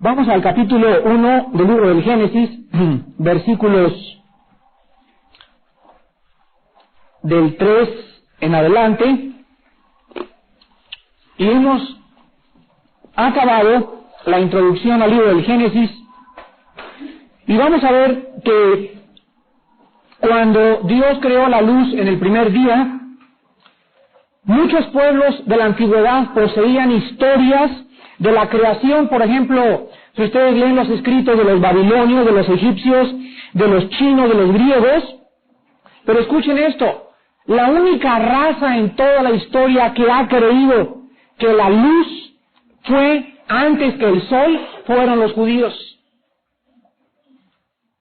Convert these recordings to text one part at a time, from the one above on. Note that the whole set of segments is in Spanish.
Vamos al capítulo 1 del libro del Génesis, versículos del 3 en adelante, y hemos acabado la introducción al libro del Génesis, y vamos a ver que cuando Dios creó la luz en el primer día, muchos pueblos de la antigüedad poseían historias de la creación. Por ejemplo, si ustedes leen los escritos de los babilonios, de los egipcios, de los chinos, de los griegos, pero escuchen esto, la única raza en toda la historia que ha creído que la luz fue antes que el sol fueron los judíos.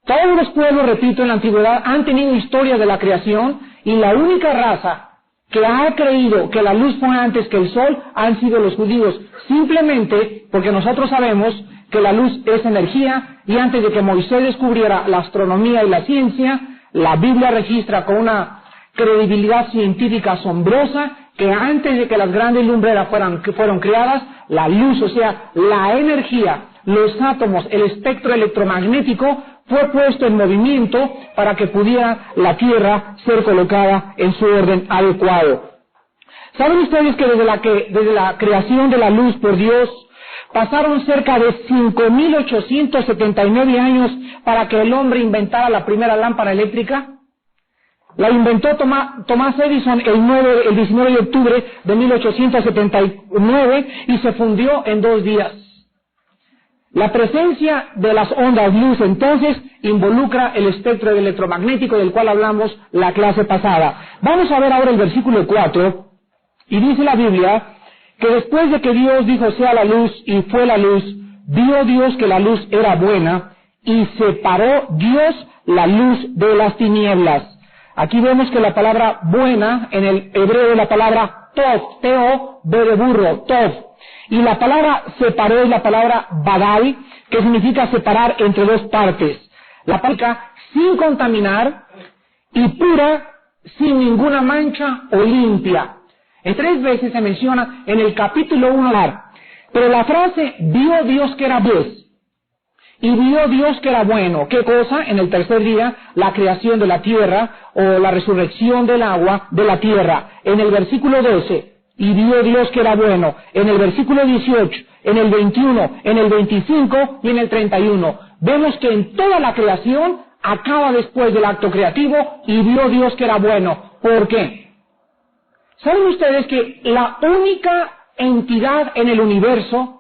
Todos los pueblos, repito, en la antigüedad han tenido historias de la creación, y la única raza que ha creído que la luz fue antes que el sol han sido los judíos, simplemente porque nosotros sabemos que la luz es energía, y antes de que Moisés descubriera la astronomía y la ciencia, la Biblia registra con una credibilidad científica asombrosa que antes de que las grandes lumbreras fueron creadas, la luz, o sea, la energía, los átomos, el espectro electromagnético fue puesto en movimiento para que pudiera la Tierra ser colocada en su orden adecuado. ¿Saben ustedes que desde la creación de la luz por Dios pasaron cerca de 5.879 años para que el hombre inventara la primera lámpara eléctrica? La inventó Thomas Edison el 19 de octubre de 1879 y se fundió en 2 días. La presencia de las ondas luz entonces involucra el espectro electromagnético del cual hablamos la clase pasada. Vamos a ver ahora el versículo 4, y dice la Biblia que después de que Dios dijo sea la luz y fue la luz, vio Dios que la luz era buena y separó Dios la luz de las tinieblas. Aquí vemos que la palabra buena en el hebreo es la palabra tov, T-O-V de burro, tov. Y la palabra separó es la palabra badai, que significa separar entre 2 partes. La palabra sin contaminar y pura, sin ninguna mancha o limpia. En 3 veces se menciona en el capítulo 1, pero la frase vio Dios que era bueno y vio Dios que era bueno. ¿Qué cosa? En el tercer día, la creación de la tierra o la resurrección del agua de la tierra. En el versículo 12, y vio Dios que era bueno. En el versículo 18, en el 21, en el 25 y en el 31. Vemos que en toda la creación acaba después del acto creativo y vio Dios que era bueno. ¿Por qué? ¿Saben ustedes que la única entidad en el universo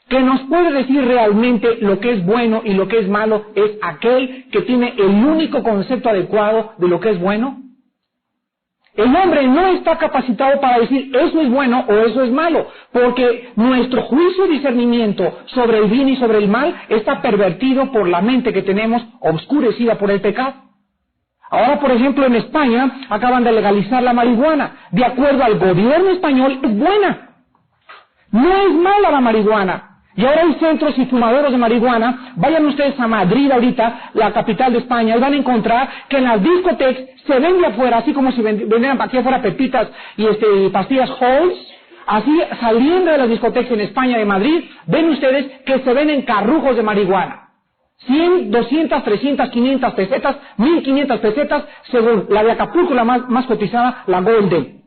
que nos puede decir realmente lo que es bueno y lo que es malo es aquel que tiene el único concepto adecuado de lo que es bueno? El hombre no está capacitado para decir eso es bueno o eso es malo, porque nuestro juicio y discernimiento sobre el bien y sobre el mal está pervertido por la mente que tenemos, obscurecida por el pecado. Ahora, por ejemplo, en España acaban de legalizar la marihuana. De acuerdo al gobierno español, es buena. No es mala la marihuana. Y ahora hay centros y fumaderos de marihuana. Vayan ustedes a Madrid ahorita, la capital de España, y van a encontrar que en las discotecas se vende afuera, así como si vendieran aquí afuera pepitas y pastillas Halls, así saliendo de las discotecas en España de Madrid, ven ustedes que se venden carrujos de marihuana. 100, 200, 300, 500 pesetas, 1.500 pesetas, según la de Acapulco, la más cotizada, la Golden.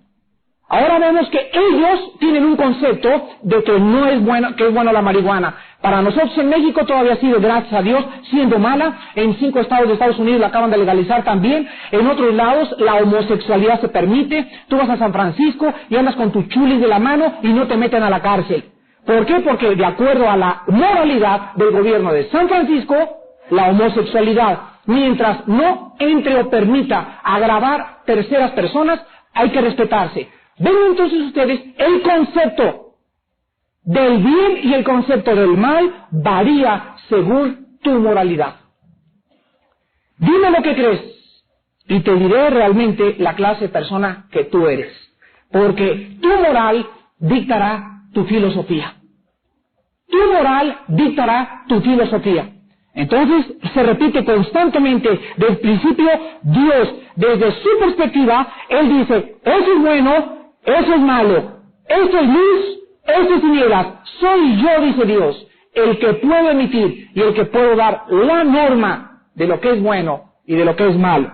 Ahora vemos que ellos tienen un concepto de que no es bueno, que es bueno la marihuana. Para nosotros en México todavía sigue, gracias a Dios, siendo mala. En 5 estados de Estados Unidos la acaban de legalizar también. En otros lados la homosexualidad se permite. Tú vas a San Francisco y andas con tu chulis de la mano y no te meten a la cárcel. ¿Por qué? Porque de acuerdo a la moralidad del gobierno de San Francisco, la homosexualidad, mientras no entre o permita agravar terceras personas, hay que respetarse. Ven entonces ustedes, el concepto del bien y el concepto del mal varía según tu moralidad. Dime lo que crees y te diré realmente la clase de persona que tú eres, porque tu moral dictará tu filosofía. Tu moral dictará tu filosofía. Entonces se repite constantemente desde el principio. Dios, desde su perspectiva, Él dice, eso es bueno, eso es malo, esto es luz, esto es tinieblas, soy yo, dice Dios. el que puedo emitir y el que puedo dar la norma de lo que es bueno y de lo que es malo.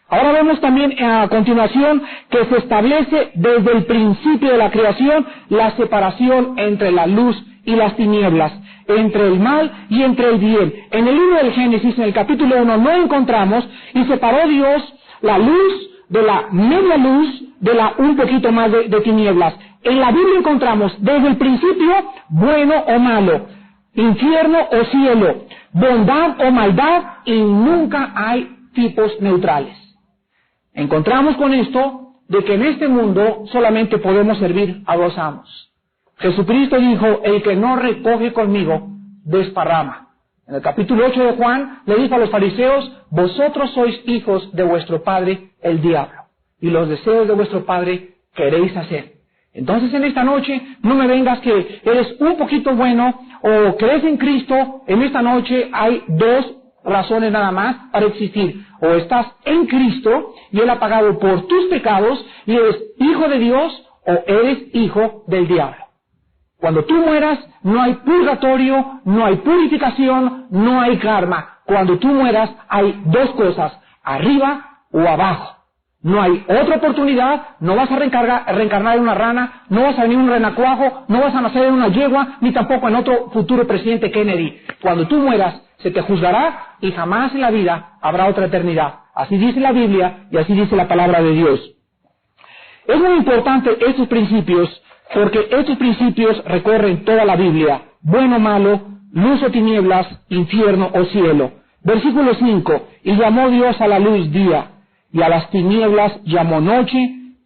Ahora vemos también a continuación que se establece desde el principio de la creación la separación entre la luz y las tinieblas, entre el mal y entre el bien. En el libro del Génesis, en el capítulo 1, no encontramos, y separó Dios la luz de la media luz de la un poquito más de tinieblas. En la Biblia encontramos desde el principio bueno o malo, infierno o cielo, bondad o maldad, y nunca hay tipos neutrales. Encontramos con esto de que en este mundo solamente podemos servir a dos amos. Jesucristo dijo, el que no recoge conmigo, desparrama. En el capítulo 8 de Juan, le dijo a los fariseos, vosotros sois hijos de vuestro padre, el diablo, y los deseos de vuestro padre queréis hacer. Entonces en esta noche, no me vengas que eres un poquito bueno, o crees en Cristo. En esta noche hay dos razones nada más para existir. O estás en Cristo, y Él ha pagado por tus pecados, y eres hijo de Dios, o eres hijo del diablo. Cuando tú mueras, no hay purgatorio, no hay purificación, no hay karma. Cuando tú mueras, hay dos cosas, arriba o abajo. No hay otra oportunidad, no vas a reencarnar en una rana, no vas a venir un renacuajo, no vas a nacer en una yegua, ni tampoco en otro futuro presidente Kennedy. Cuando tú mueras, se te juzgará y jamás en la vida habrá otra eternidad. Así dice la Biblia y así dice la palabra de Dios. Es muy importante estos principios, porque estos principios recorren toda la Biblia, bueno o malo, luz o tinieblas, infierno o cielo. Versículo 5, y llamó Dios a la luz día, y a las tinieblas llamó noche,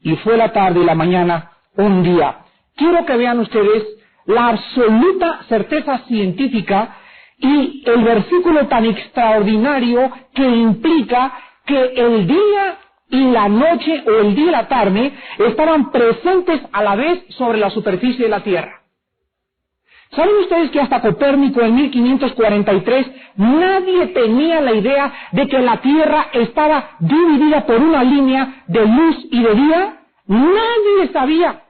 y fue la tarde y la mañana un día. Quiero que vean ustedes la absoluta certeza científica y el versículo tan extraordinario que implica que el día y la noche o el día y la tarde estaban presentes a la vez sobre la superficie de la Tierra. ¿Saben ustedes que hasta Copérnico en 1543 nadie tenía la idea de que la Tierra estaba dividida por una línea de luz y de día? Nadie sabía.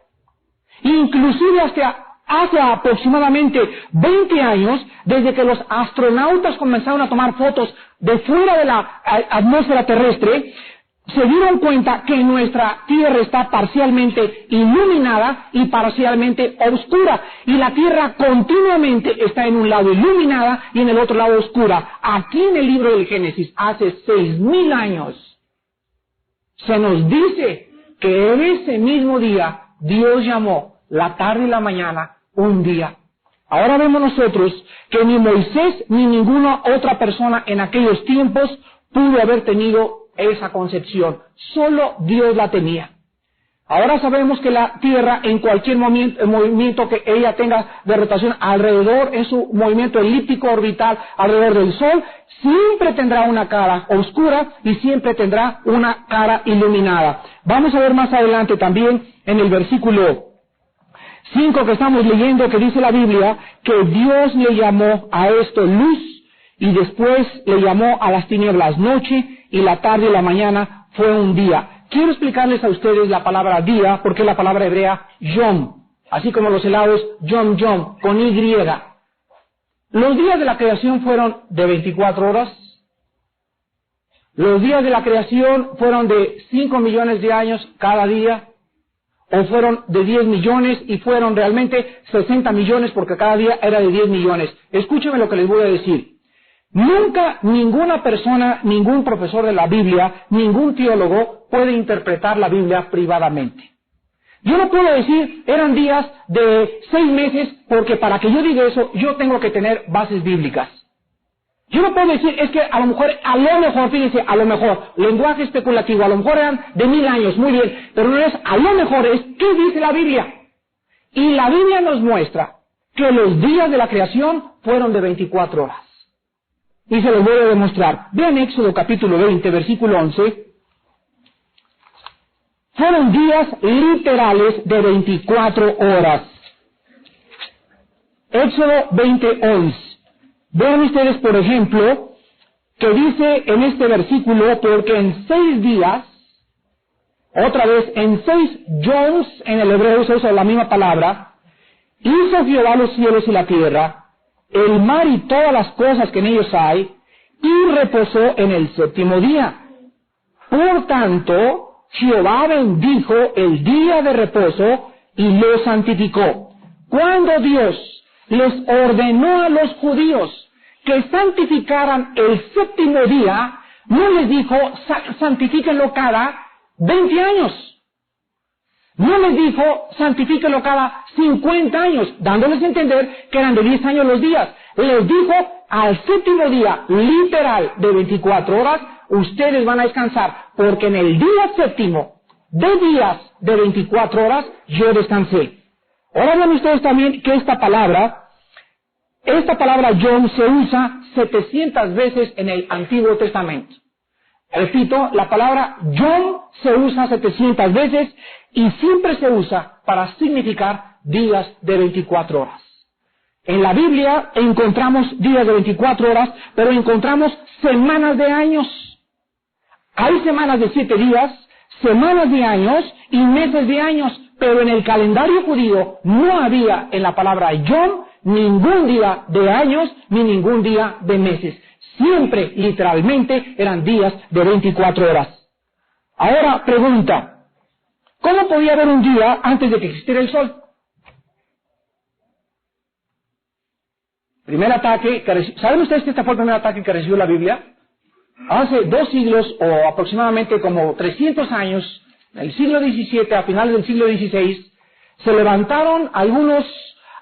Inclusive hasta hace aproximadamente 20 años, desde que los astronautas comenzaron a tomar fotos de fuera de la atmósfera terrestre, se dieron cuenta que nuestra Tierra está parcialmente iluminada y parcialmente oscura, y la Tierra continuamente está en un lado iluminada y en el otro lado oscura. Aquí en el libro del Génesis, hace 6,000 años, se nos dice que en ese mismo día Dios llamó la tarde y la mañana un día. Ahora vemos nosotros que ni Moisés ni ninguna otra persona en aquellos tiempos pudo haber tenido esa concepción. Solo Dios la tenía. Ahora sabemos que la Tierra, en cualquier movimiento que ella tenga de rotación alrededor, en su movimiento elíptico orbital alrededor del Sol, siempre tendrá una cara oscura y siempre tendrá una cara iluminada. Vamos a ver más adelante también en el versículo 5 que estamos leyendo, que dice la Biblia que Dios le llamó a esto luz y después le llamó a las tinieblas noche, y la tarde y la mañana fue un día. Quiero explicarles a ustedes la palabra día, porque es la palabra hebrea yom, así como los helados yom yom, con Y. Los días de la creación fueron de 24 horas. Los días de la creación fueron de 5 millones de años cada día, o fueron de 10 millones y fueron realmente 60 millones porque cada día era de 10 millones. Escúchenme lo que les voy a decir. Nunca ninguna persona, ningún profesor de la Biblia, ningún teólogo puede interpretar la Biblia privadamente. Yo no puedo decir, eran días de 6 meses, porque para que yo diga eso, yo tengo que tener bases bíblicas. Yo no puedo decir, es que a lo mejor, fíjense, a lo mejor, lenguaje especulativo, a lo mejor eran de 1000 años, muy bien, pero no es, a lo mejor es, ¿qué dice la Biblia? Y la Biblia nos muestra que los días de la creación fueron de 24 horas. Y se los voy a demostrar. Vean Éxodo capítulo 20, versículo 11. Fueron días literales de 24 horas. Éxodo 20, 11. Vean ustedes, por ejemplo, que dice en este versículo, porque en 6 días, otra vez, en 6 yoms, en el hebreo se usa la misma palabra, hizo Jehová los cielos y la tierra, el mar y todas las cosas que en ellos hay, y reposó en el séptimo día. Por tanto, Jehová bendijo el día de reposo y lo santificó. Cuando Dios les ordenó a los judíos que santificaran el séptimo día, no les dijo, santifíquenlo cada 20 años. No les dijo, santifíquenlo cada 50 años, dándoles a entender que eran de 10 años los días. Les dijo, al séptimo día, literal, de 24 horas, ustedes van a descansar, porque en el día séptimo, de días de 24 horas, yo descansé. Ahora vean ustedes también que esta palabra Yom se usa 700 veces en el Antiguo Testamento. Repito, la palabra Yom se usa 700 veces y siempre se usa para significar días de 24 horas. En la Biblia encontramos días de 24 horas, pero encontramos semanas de años. Hay semanas de 7 días, semanas de años y meses de años, pero en el calendario judío no había en la palabra Yom ningún día de años ni ningún día de meses. Siempre, literalmente, eran días de 24 horas. Ahora, pregunta, ¿cómo podía haber un día antes de que existiera el sol? Primer ataque, ¿saben ustedes que este fue el primer ataque que recibió la Biblia? Hace 2 siglos, o aproximadamente como 300 años, en el siglo XVII, a finales del siglo XVI, se levantaron algunos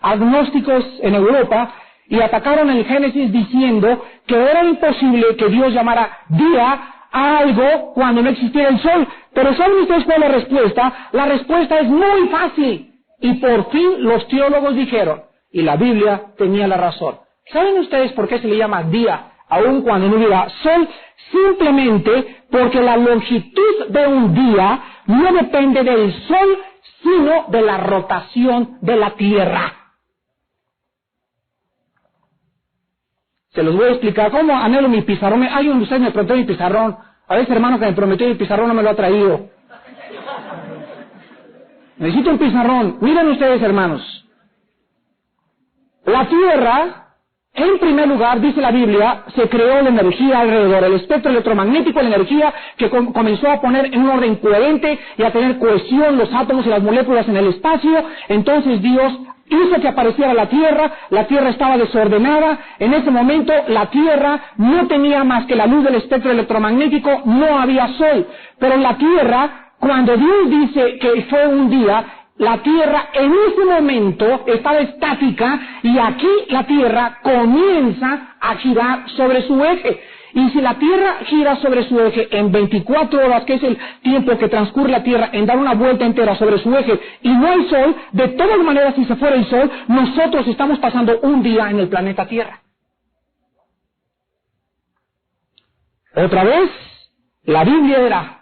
agnósticos en Europa y atacaron el Génesis diciendo que era imposible que Dios llamara día a algo cuando no existiera el sol. Pero ¿saben ustedes cuál es la respuesta? La respuesta es muy fácil. Y por fin los teólogos dijeron, y la Biblia tenía la razón. ¿Saben ustedes por qué se le llama día aun cuando no hubiera sol? Simplemente porque la longitud de un día no depende del sol, sino de la rotación de la Tierra. Se los voy a explicar. ¿Cómo anhelo mi pizarrón? Ay, usted me prometió mi pizarrón. A veces, hermano, que me prometió mi pizarrón no me lo ha traído. Necesito un pizarrón. Miren ustedes, hermanos. La Tierra, en primer lugar, dice la Biblia, se creó la energía alrededor, el espectro electromagnético, la energía que comenzó a poner en un orden coherente y a tener cohesión los átomos y las moléculas en el espacio. Entonces Dios hizo que apareciera la Tierra estaba desordenada, en ese momento la Tierra no tenía más que la luz del espectro electromagnético, no había sol, pero la Tierra, cuando Dios dice que fue un día, la Tierra en ese momento estaba estática y aquí la Tierra comienza a girar sobre su eje. Y si la Tierra gira sobre su eje en 24 horas, que es el tiempo que transcurre la Tierra en dar una vuelta entera sobre su eje, y no hay sol, de todas maneras, si se fuera el sol, nosotros estamos pasando un día en el planeta Tierra. Otra vez, la Biblia era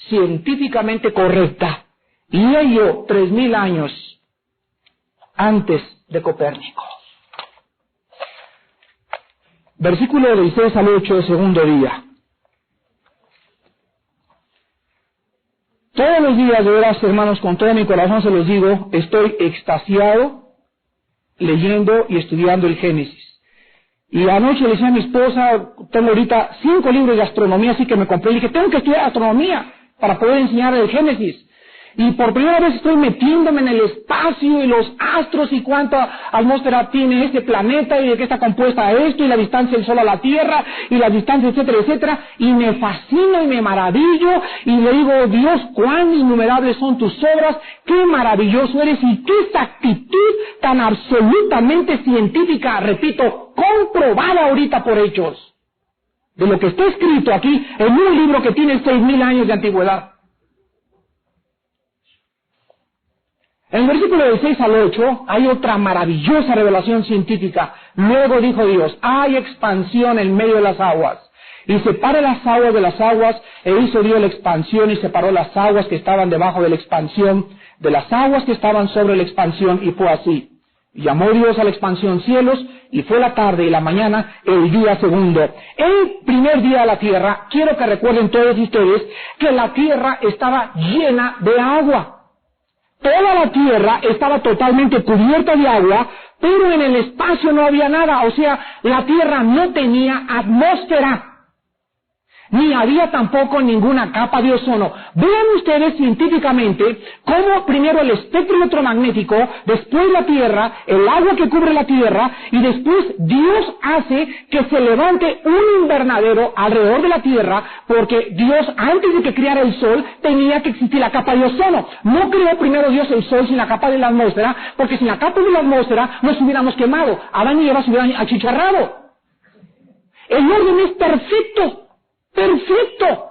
científicamente correcta, y ello 3000 años antes de Copérnico. Versículo del 6 al 8, segundo día. Todos los días, de veras, hermanos, con todo mi corazón se los digo, estoy extasiado leyendo y estudiando el Génesis. Y anoche le decía a mi esposa, tengo ahorita 5 libros de astronomía, así que me compré, y dije, tengo que estudiar astronomía para poder enseñar el Génesis. Y por primera vez estoy metiéndome en el espacio y los astros y cuánta atmósfera tiene este planeta y de qué está compuesta esto y la distancia del Sol a la Tierra y la distancia, etcétera, etcétera. Y me fascino y me maravillo y le digo, Dios, cuán innumerables son tus obras, qué maravilloso eres y qué exactitud tan absolutamente científica, repito, comprobada ahorita por hechos. De lo que está escrito aquí en un libro que tiene 6000 años de antigüedad. En el versículo del 6 al 8 hay otra maravillosa revelación científica. Luego dijo Dios, hay expansión en medio de las aguas. Y separa las aguas de las aguas, e hizo Dios la expansión y separó las aguas que estaban debajo de la expansión, de las aguas que estaban sobre la expansión, y fue así. Y llamó Dios a la expansión cielos, y fue la tarde y la mañana el día segundo. El primer día de la tierra, quiero que recuerden todos ustedes, que la tierra estaba llena de agua. Toda la tierra estaba totalmente cubierta de agua pero en el espacio no había nada, o sea, la Tierra no tenía atmósfera, ni había tampoco ninguna capa de ozono. Vean ustedes científicamente cómo primero el espectro electromagnético, después la Tierra, el agua que cubre la Tierra, y después Dios hace que se levante un invernadero alrededor de la Tierra, porque Dios, antes de que creara el Sol, tenía que existir la capa de ozono. No creó primero Dios el Sol sin la capa de la atmósfera, porque sin la capa de la atmósfera nos hubiéramos quemado. Adán y Eva se hubieran achicharrado. El orden es perfecto. ¡Perfecto!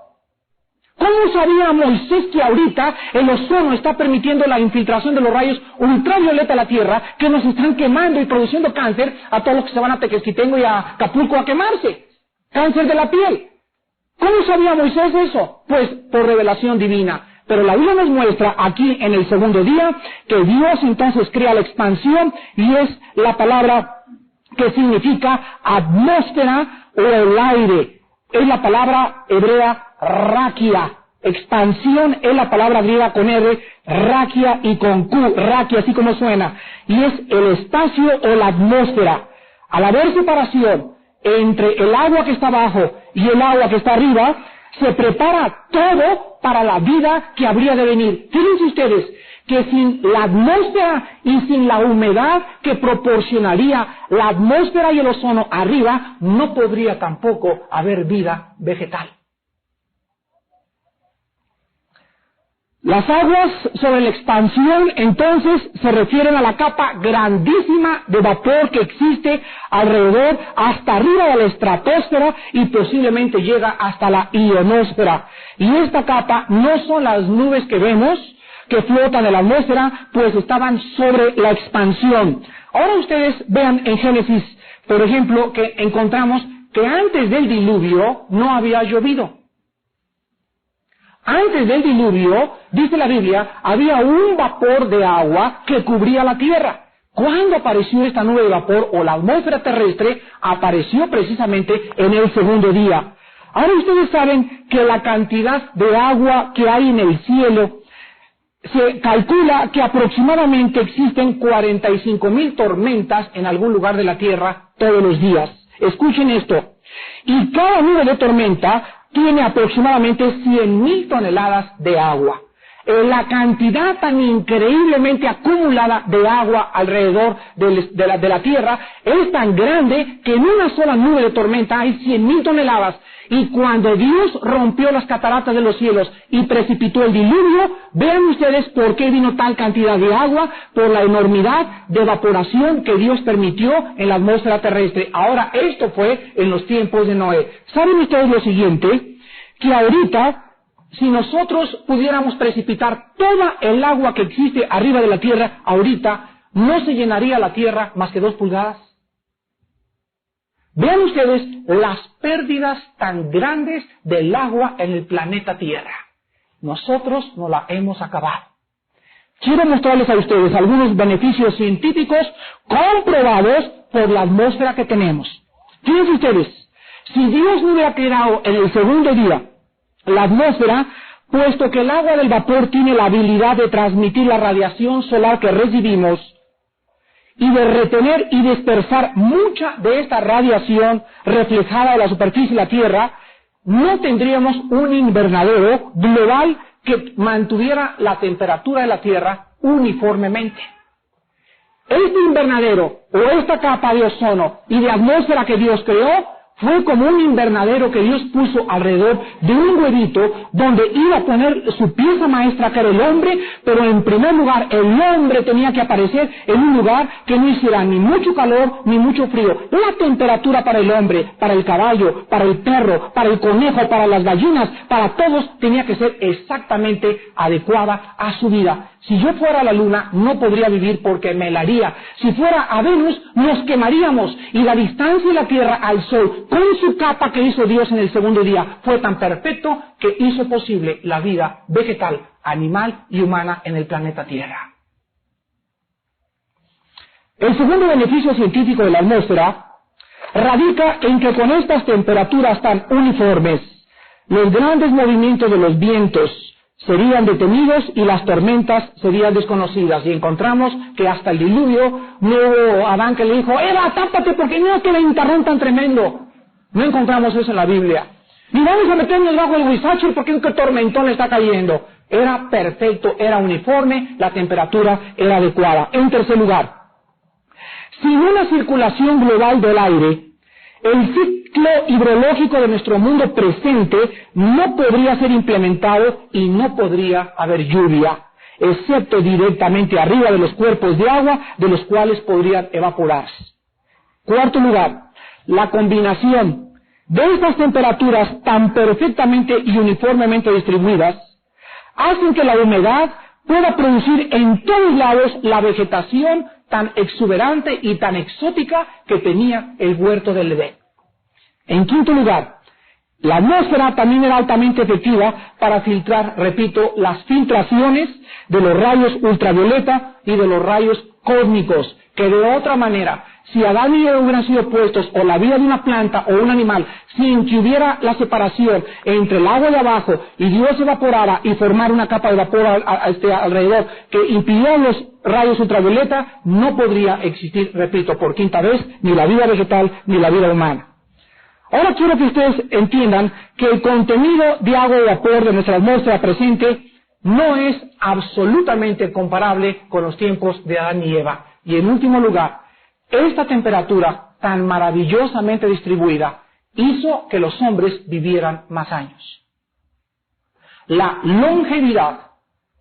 ¿Cómo sabía Moisés que ahorita el ozono está permitiendo la infiltración de los rayos ultravioleta a la Tierra, que nos están quemando y produciendo cáncer a todos los que se van a Tequesquitengo y a Acapulco a quemarse? Cáncer de la piel. ¿Cómo sabía Moisés eso? Pues por revelación divina. Pero la Biblia nos muestra aquí en el segundo día que Dios entonces crea la expansión, y es la palabra que significa atmósfera o el aire. Es la palabra hebrea raquia. Expansión es la palabra griega con R, raquia y con Q, raquia, así como suena. Y es el espacio o la atmósfera. Al haber separación entre el agua que está abajo y el agua que está arriba, se prepara todo para la vida que habría de venir. Fíjense ustedes que sin la atmósfera y sin la humedad que proporcionaría la atmósfera y el ozono arriba, no podría tampoco haber vida vegetal. Las aguas sobre la expansión entonces se refieren a la capa grandísima de vapor que existe alrededor hasta arriba de la estratosfera y posiblemente llega hasta la ionosfera. Y esta capa no son las nubes que vemos que flotan en la atmósfera, pues estaban sobre la expansión. Ahora ustedes vean en Génesis, por ejemplo, que encontramos que antes del diluvio no había llovido. Antes del diluvio, dice la Biblia, había un vapor de agua que cubría la tierra. ¿Cuándo apareció esta nube de vapor o la atmósfera terrestre? Apareció precisamente en el segundo día. Ahora ustedes saben que la cantidad de agua que hay en el cielo, se calcula que aproximadamente existen 45,000 tormentas en algún lugar de la tierra todos los días. Escuchen esto. Y cada nube de tormenta tiene aproximadamente 100,000 toneladas de agua. La cantidad tan increíblemente acumulada de agua alrededor de la tierra es tan grande que en una sola nube de tormenta hay 100,000 toneladas. Y cuando Dios rompió las cataratas de los cielos y precipitó el diluvio, vean ustedes por qué vino tal cantidad de agua, por la enormidad de evaporación que Dios permitió en la atmósfera terrestre. Ahora, esto fue en los tiempos de Noé. ¿Saben ustedes lo siguiente? Que ahorita, si nosotros pudiéramos precipitar toda el agua que existe arriba de la tierra, ahorita no se llenaría la tierra más que 2 pulgadas. Vean ustedes las pérdidas tan grandes del agua en el planeta Tierra. Nosotros no la hemos acabado. Quiero mostrarles a ustedes algunos beneficios científicos comprobados por la atmósfera que tenemos. Fíjense ustedes, si Dios no hubiera creado en el segundo día la atmósfera, puesto que el agua del vapor tiene la habilidad de transmitir la radiación solar que recibimos, y de retener y dispersar mucha de esta radiación reflejada de la superficie de la Tierra, no tendríamos un invernadero global que mantuviera la temperatura de la Tierra uniformemente. Este invernadero, o esta capa de ozono y de atmósfera que Dios creó, fue como un invernadero que Dios puso alrededor de un huevito donde iba a poner su pieza maestra, que era el hombre, pero en primer lugar el hombre tenía que aparecer en un lugar que no hiciera ni mucho calor ni mucho frío. La temperatura para el hombre, para el caballo, para el perro, para el conejo, para las gallinas, para todos tenía que ser exactamente adecuada a su vida. Si yo fuera a la luna no podría vivir porque me helaría. Si fuera a Venus nos quemaríamos. Y la distancia de la Tierra al Sol, con su capa que hizo Dios en el segundo día, fue tan perfecto que hizo posible la vida vegetal, animal y humana en el planeta Tierra. El segundo beneficio científico de la atmósfera radica en que con estas temperaturas tan uniformes, los grandes movimientos de los vientos serían detenidos y las tormentas serían desconocidas. Y encontramos que hasta el diluvio no hubo Adán que le dijo, Eva, tápate porque no que ventarrón tan tremendo. No encontramos eso en la Biblia. Ni vamos a meternos bajo el huizache porque un tormentón le está cayendo. Era perfecto, era uniforme, la temperatura era adecuada. En tercer lugar, sin una circulación global del aire, el ciclo hidrológico de nuestro mundo presente no podría ser implementado y no podría haber lluvia, excepto directamente arriba de los cuerpos de agua de los cuales podrían evaporarse. Cuarto lugar, la combinación de estas temperaturas tan perfectamente y uniformemente distribuidas hacen que la humedad pueda producir en todos lados la vegetación tan exuberante y tan exótica que tenía el huerto del Edén. En quinto lugar, la atmósfera también era altamente efectiva para filtrar, repito, las filtraciones de los rayos ultravioleta y de los rayos cósmicos, que de otra manera, si Adán y Eva hubieran sido puestos, o la vida de una planta o un animal, sin que hubiera la separación entre el agua de abajo y Dios evaporara y formara una capa de vapor alrededor que impidiera los rayos ultravioleta, no podría existir, repito, por quinta vez, ni la vida vegetal ni la vida humana. Ahora quiero que ustedes entiendan que el contenido de agua de vapor de nuestra atmósfera presente no es absolutamente comparable con los tiempos de Adán y Eva. Y en último lugar, esta temperatura tan maravillosamente distribuida hizo que los hombres vivieran más años. La longevidad,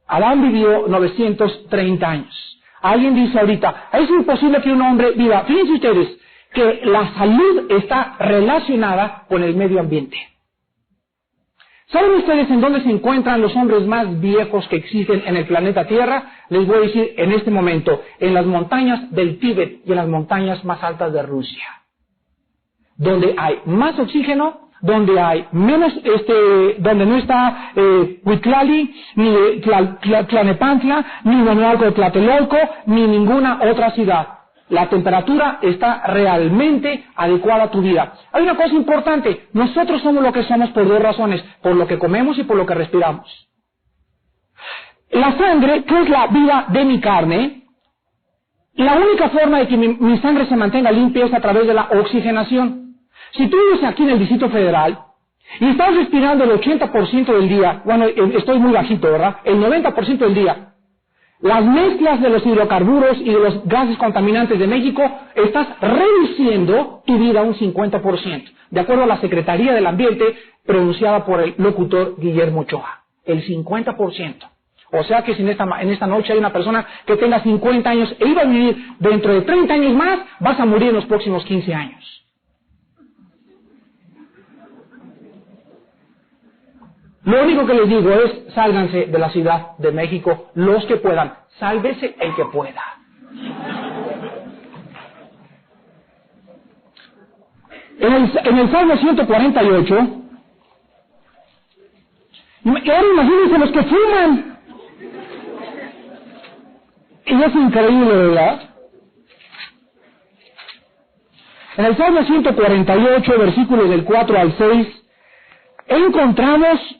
Adán vivió 930 años. Alguien dice ahorita, es imposible que un hombre viva. Fíjense ustedes que la salud está relacionada con el medio ambiente. ¿Saben ustedes en dónde se encuentran los hombres más viejos que existen en el planeta Tierra? Les voy a decir en este momento, en las montañas del Tíbet y en las montañas más altas de Rusia. Donde hay más oxígeno, donde hay menos, donde no está Huitlali, ni Tlalnepantla, ni Manualco de Tlatelolco, ni ninguna otra ciudad. La temperatura está realmente adecuada a tu vida. Hay una cosa importante, nosotros somos lo que somos por dos razones, por lo que comemos y por lo que respiramos. La sangre, que es la vida de mi carne, la única forma de que mi sangre se mantenga limpia es a través de la oxigenación. Si tú vives aquí en el Distrito Federal y estás respirando el 80% del día, bueno, estoy muy bajito, ¿verdad? El 90% del día, las mezclas de los hidrocarburos y de los gases contaminantes de México, estás reduciendo tu vida un 50%, de acuerdo a la Secretaría del Ambiente pronunciada por el locutor Guillermo Ochoa, el 50%. O sea que si en esta noche hay una persona que tenga 50 años e iba a vivir dentro de 30 años más, vas a morir en los próximos 15 años. Lo único que les digo es, sálganse de la Ciudad de México los que puedan, sálvese el que pueda. En el Salmo 148, ahora imagínense los que fuman. Y es increíble, ¿verdad? En el Salmo 148, versículos del 4 al 6, encontramos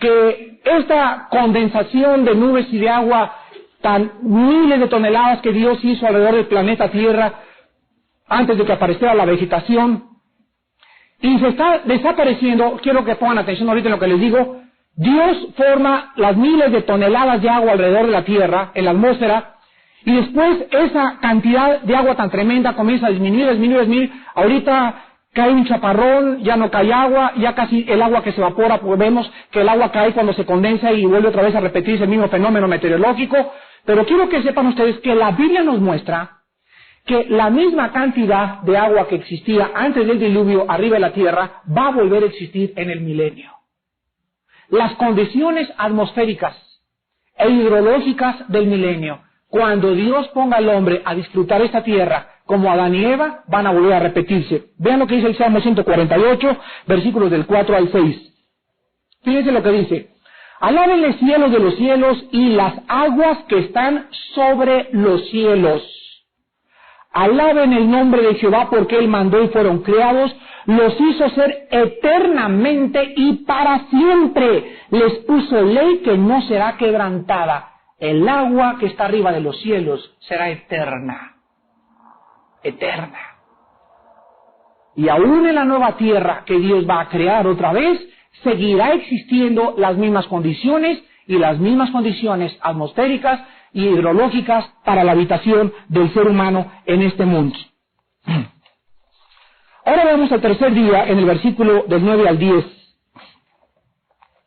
que esta condensación de nubes y de agua, tan miles de toneladas que Dios hizo alrededor del planeta Tierra, antes de que apareciera la vegetación, y se está desapareciendo, quiero que pongan atención ahorita en lo que les digo, Dios forma las miles de toneladas de agua alrededor de la Tierra, en la atmósfera, y después esa cantidad de agua tan tremenda comienza a disminuir, ahorita cae un chaparrón, ya no cae agua, ya casi el agua que se evapora, pues vemos que el agua cae cuando se condensa y vuelve otra vez a repetirse el mismo fenómeno meteorológico, pero quiero que sepan ustedes que la Biblia nos muestra que la misma cantidad de agua que existía antes del diluvio arriba de la tierra va a volver a existir en el milenio. Las condiciones atmosféricas e hidrológicas del milenio, cuando Dios ponga al hombre a disfrutar esta tierra como Adán y Eva, van a volver a repetirse. Vean lo que dice el Salmo 148, versículos del 4 al 6. Fíjense lo que dice. Alábenle cielos de los cielos y las aguas que están sobre los cielos. Alaben el nombre de Jehová porque Él mandó y fueron creados. Los hizo ser eternamente y para siempre. Les puso ley que no será quebrantada. El agua que está arriba de los cielos será eterna. Eterna. Y aún en la nueva tierra que Dios va a crear otra vez, seguirá existiendo las mismas condiciones y las mismas condiciones atmosféricas y hidrológicas para la habitación del ser humano en este mundo. Ahora vemos el tercer día en el versículo del 9 al 10.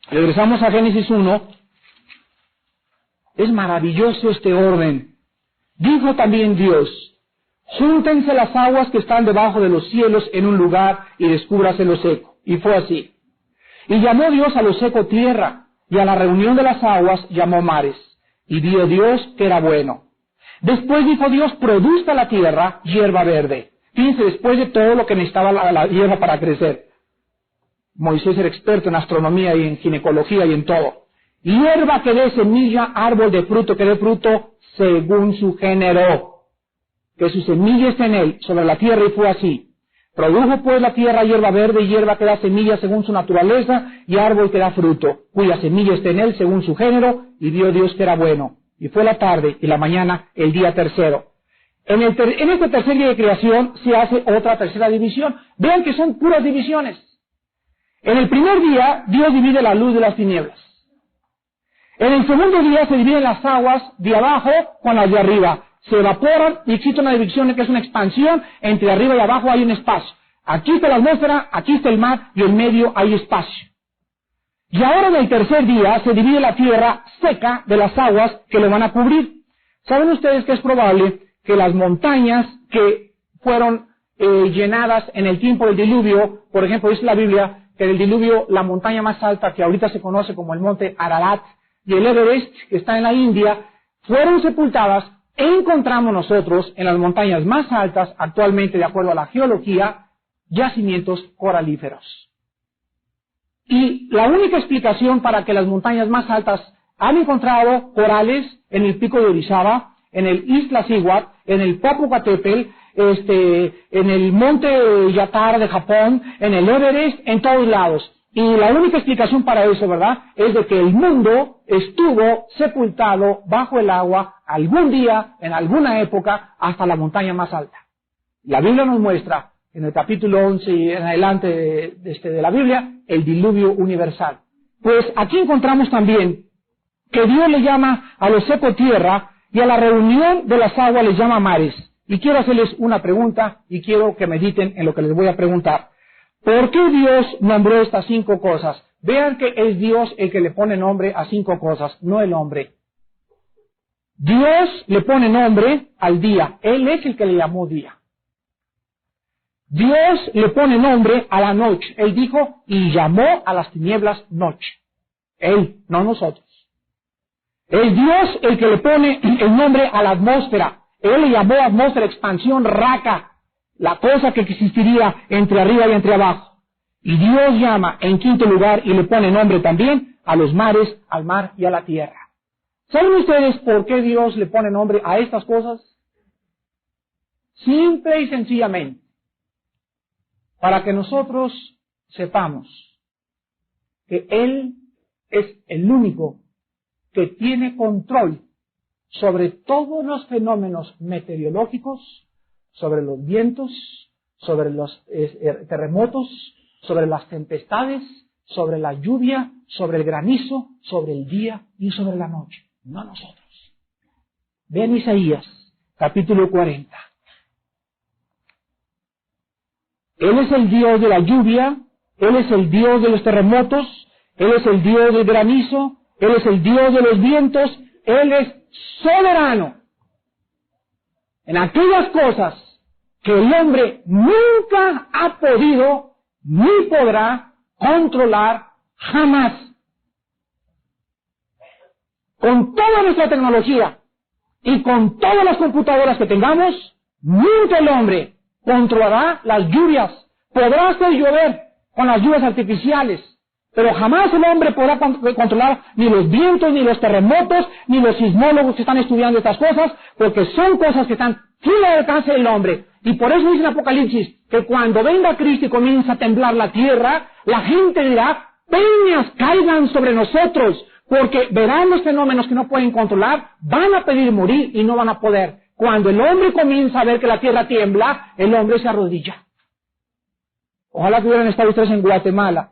Regresamos a Génesis 1. Es maravilloso este orden. Dijo también Dios: júntense las aguas que están debajo de los cielos en un lugar y descúbrase lo seco. Y fue así. Y llamó Dios a lo seco tierra, y a la reunión de las aguas llamó mares. Y vio Dios que era bueno. Después dijo Dios: produzca la tierra hierba verde. Fíjense, después de todo lo que necesitaba la hierba para crecer. Moisés era experto en astronomía y en ginecología y en todo. Hierba que dé semilla, árbol de fruto que dé fruto según su género. Que su semilla esté en él, sobre la tierra, y fue así. Produjo pues la tierra hierba verde y hierba que da semilla según su naturaleza, y árbol que da fruto, cuya semilla esté en él según su género, y vio Dios que era bueno. Y fue la tarde y la mañana el día tercero. En este tercer día de creación se hace otra tercera división. Vean que son puras divisiones. En el primer día Dios divide la luz de las tinieblas. En el segundo día se dividen las aguas de abajo con las de arriba. Se evaporan y existe una división que es una expansión. Entre arriba y abajo hay un espacio. Aquí está la atmósfera, aquí está el mar y en medio hay espacio. Y ahora en el tercer día se divide la tierra seca de las aguas que lo van a cubrir. ¿Saben ustedes que es probable que las montañas que fueron llenadas en el tiempo del diluvio, por ejemplo, dice la Biblia que del diluvio la montaña más alta que ahorita se conoce como el monte Ararat y el Everest, que está en la India, fueron sepultadas? Encontramos nosotros en las montañas más altas, actualmente de acuerdo a la geología, yacimientos coralíferos. Y la única explicación para que las montañas más altas han encontrado corales en el pico de Orizaba, en el Iztaccíhuatl, en el Popocatépetl, en el monte Yatar de Japón, en el Everest, en todos lados. Y la única explicación para eso, ¿verdad?, es de que el mundo estuvo sepultado bajo el agua algún día, en alguna época, hasta la montaña más alta. La Biblia nos muestra, en el capítulo 11 y en adelante de la Biblia, el diluvio universal. Pues aquí encontramos también que Dios le llama a lo seco tierra y a la reunión de las aguas les llama mares. Y quiero hacerles una pregunta y quiero que mediten en lo que les voy a preguntar. ¿Por qué Dios nombró estas 5 cosas? Vean que es Dios el que le pone nombre a 5 cosas, no el hombre. Dios le pone nombre al día. Él es el que le llamó día. Dios le pone nombre a la noche. Él dijo, y llamó a las tinieblas noche. Él, no nosotros. Es Dios el que le pone el nombre a la atmósfera. Él le llamó atmósfera, expansión, raca, la cosa que existiría entre arriba y entre abajo. Y Dios llama en quinto lugar y le pone nombre también a los mares, al mar y a la tierra. ¿Saben ustedes por qué Dios le pone nombre a estas cosas? Simple y sencillamente, para que nosotros sepamos que Él es el único que tiene control sobre todos los fenómenos meteorológicos, sobre los vientos, sobre los terremotos, sobre las tempestades, sobre la lluvia, sobre el granizo, sobre el día y sobre la noche, no nosotros. Vean Isaías, capítulo 40. Él es el Dios de la lluvia, Él es el Dios de los terremotos, Él es el Dios del granizo, Él es el Dios de los vientos, Él es soberano en aquellas cosas que el hombre nunca ha podido ni podrá controlar jamás. Con toda nuestra tecnología y con todas las computadoras que tengamos, nunca el hombre controlará las lluvias. Podrá hacer llover con las lluvias artificiales, Pero jamás el hombre podrá controlar ni los vientos, ni los terremotos, ni los sismólogos que están estudiando estas cosas, porque son cosas que están fuera del alcance del hombre. Y por eso dice en Apocalipsis que cuando venga Cristo y comienza a temblar la tierra, la gente dirá, peñas caigan sobre nosotros, porque verán los fenómenos que no pueden controlar, van a pedir morir y no van a poder. Cuando el hombre comienza a ver que la tierra tiembla, el hombre se arrodilla. Ojalá que hubieran estado ustedes en Guatemala.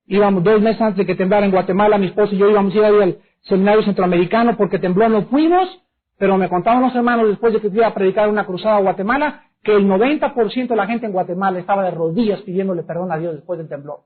Íbamos 2 meses antes de que temblara en Guatemala, mi esposo y yo íbamos a ir al seminario centroamericano porque tembló, no fuimos, pero me contaban los hermanos después de que fui a predicar una cruzada a Guatemala, que el 90% de la gente en Guatemala estaba de rodillas pidiéndole perdón a Dios después del temblor.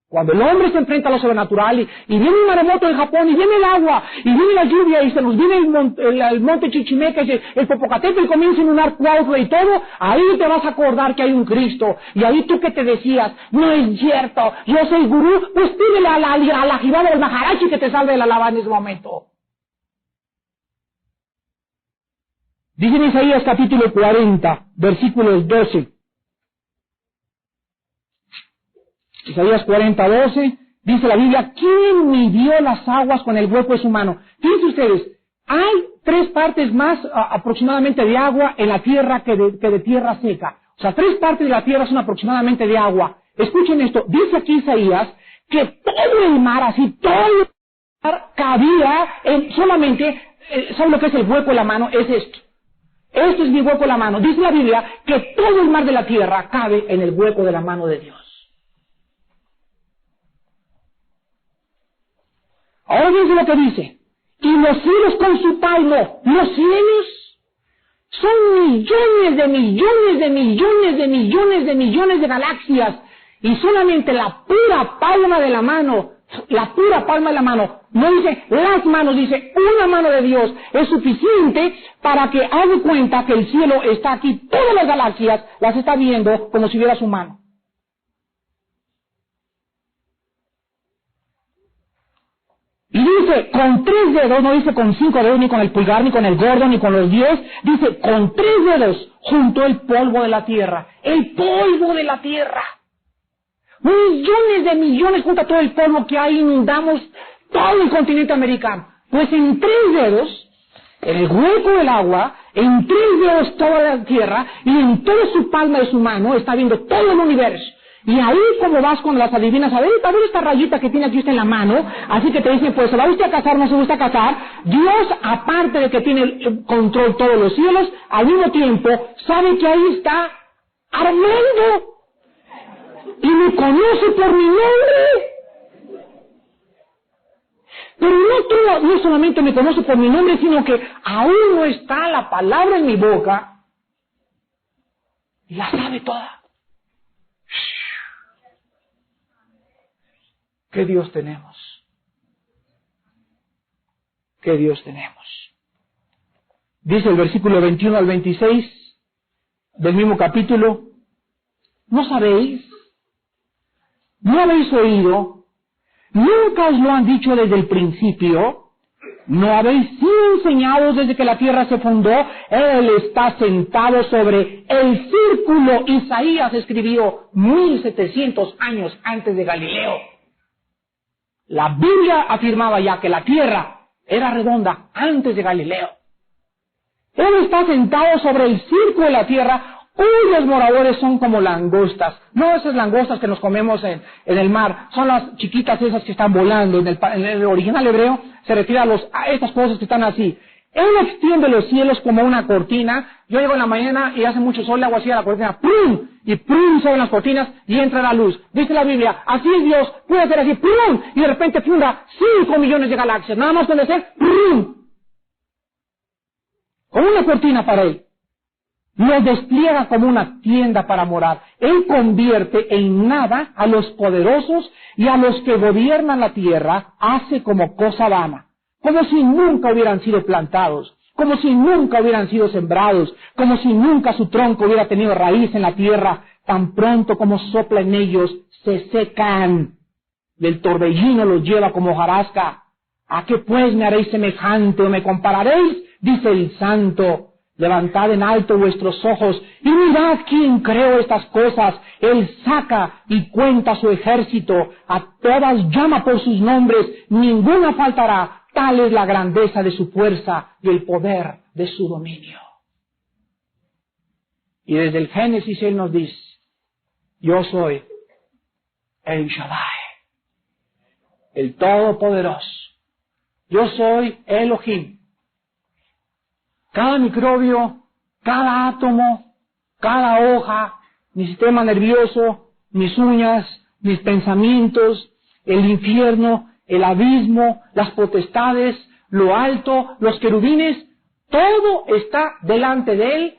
Cuando el hombre se enfrenta a lo sobrenatural y viene un maremoto en Japón y viene el agua y viene la lluvia y se nos viene el monte Chichimeca y el Popocatépetl comienza a inundar Cuautla y todo, ahí te vas a acordar que hay un Cristo. Y ahí tú que te decías, no es cierto, yo soy gurú, pues pídele a la Jibaba del Maharaji que te salve de la lava en ese momento. Dice en Isaías capítulo 40, versículos 12. Isaías 40, 12, dice la Biblia, ¿quién midió las aguas con el hueco de su mano? Fíjense ustedes, hay 3 partes más aproximadamente de agua en la tierra que de tierra seca. O sea, 3 partes de la tierra son aproximadamente de agua. Escuchen esto, dice aquí Isaías que todo el mar, así, todo el mar cabía solamente, ¿saben lo que es el hueco de la mano? Es esto. Esto es mi hueco de la mano. Dice la Biblia que todo el mar de la tierra cabe en el hueco de la mano de Dios. Ahora fíjense lo que dice. Y los cielos con su palmo, los cielos son millones de millones de millones de millones de millones de galaxias. Y solamente la pura palma de la mano, no dice las manos, dice una mano de Dios, es suficiente para que haga cuenta que el cielo está aquí, todas las galaxias las está viendo como si viera su mano. Y dice, con 3 dedos, no dice con 5 dedos, ni con el pulgar, ni con el gordo, ni con los 10, dice, con 3 dedos, juntó el polvo de la tierra. El polvo de la tierra. Millones de millones junto a todo el polvo que hay, inundamos todo el continente americano. Pues en 3 dedos, en el hueco del agua, en 3 dedos toda la tierra, y en toda su palma de su mano, está viendo todo el universo. Y ahí como vas con las adivinas, a ver esta rayita que tiene aquí usted en la mano, así que te dicen, pues, ¿se va usted a casar, no se va usted a casar? Dios, aparte de que tiene el control todos los cielos, al mismo tiempo, sabe que ahí está Armando, y me conoce por mi nombre. Pero no solamente me conoce por mi nombre, sino que aún no está la palabra en mi boca, y la sabe toda. ¿Qué Dios tenemos? ¿Qué Dios tenemos? Dice el versículo 21 al 26 del mismo capítulo, ¿no sabéis? ¿No habéis oído? ¿Nunca os lo han dicho desde el principio? ¿No habéis sido enseñados desde que la tierra se fundó? Él está sentado sobre el círculo. Isaías escribió 1700 años antes de Galileo. La Biblia afirmaba ya que la tierra era redonda antes de Galileo. Él está sentado sobre el círculo de la tierra, cuyos moradores son como langostas. No esas langostas que nos comemos en el mar, son las chiquitas esas que están volando. En el original hebreo se refiere a estas cosas que están así. Él extiende los cielos como una cortina. Yo llego en la mañana y hace mucho sol, le hago así a la cortina, ¡prum! Y ¡prum! Salen las cortinas y entra la luz. Dice la Biblia, así es Dios, puede hacer así, ¡prum! Y de repente funda 5 millones de galaxias, nada más puede ser, ¡prum! Como una cortina para Él. Los despliega como una tienda para morar. Él convierte en nada a los poderosos y a los que gobiernan la tierra, hace como cosa vana. Como si nunca hubieran sido plantados, como si nunca hubieran sido sembrados, como si nunca su tronco hubiera tenido raíz en la tierra, tan pronto como sopla en ellos, se secan. Del torbellino los lleva como hojarasca. ¿A qué pues me haréis semejante o me compararéis? Dice el Santo. Levantad en alto vuestros ojos y mirad quién creó estas cosas. Él saca y cuenta su ejército, a todas llama por sus nombres, ninguna faltará. Tal es la grandeza de su fuerza y el poder de su dominio. Y desde el Génesis Él nos dice, yo soy el Shaddai, el Todopoderoso. Yo soy Elohim. Cada microbio, cada átomo, cada hoja, mi sistema nervioso, mis uñas, mis pensamientos, el infierno, el abismo, las potestades, lo alto, los querubines, todo está delante de Él.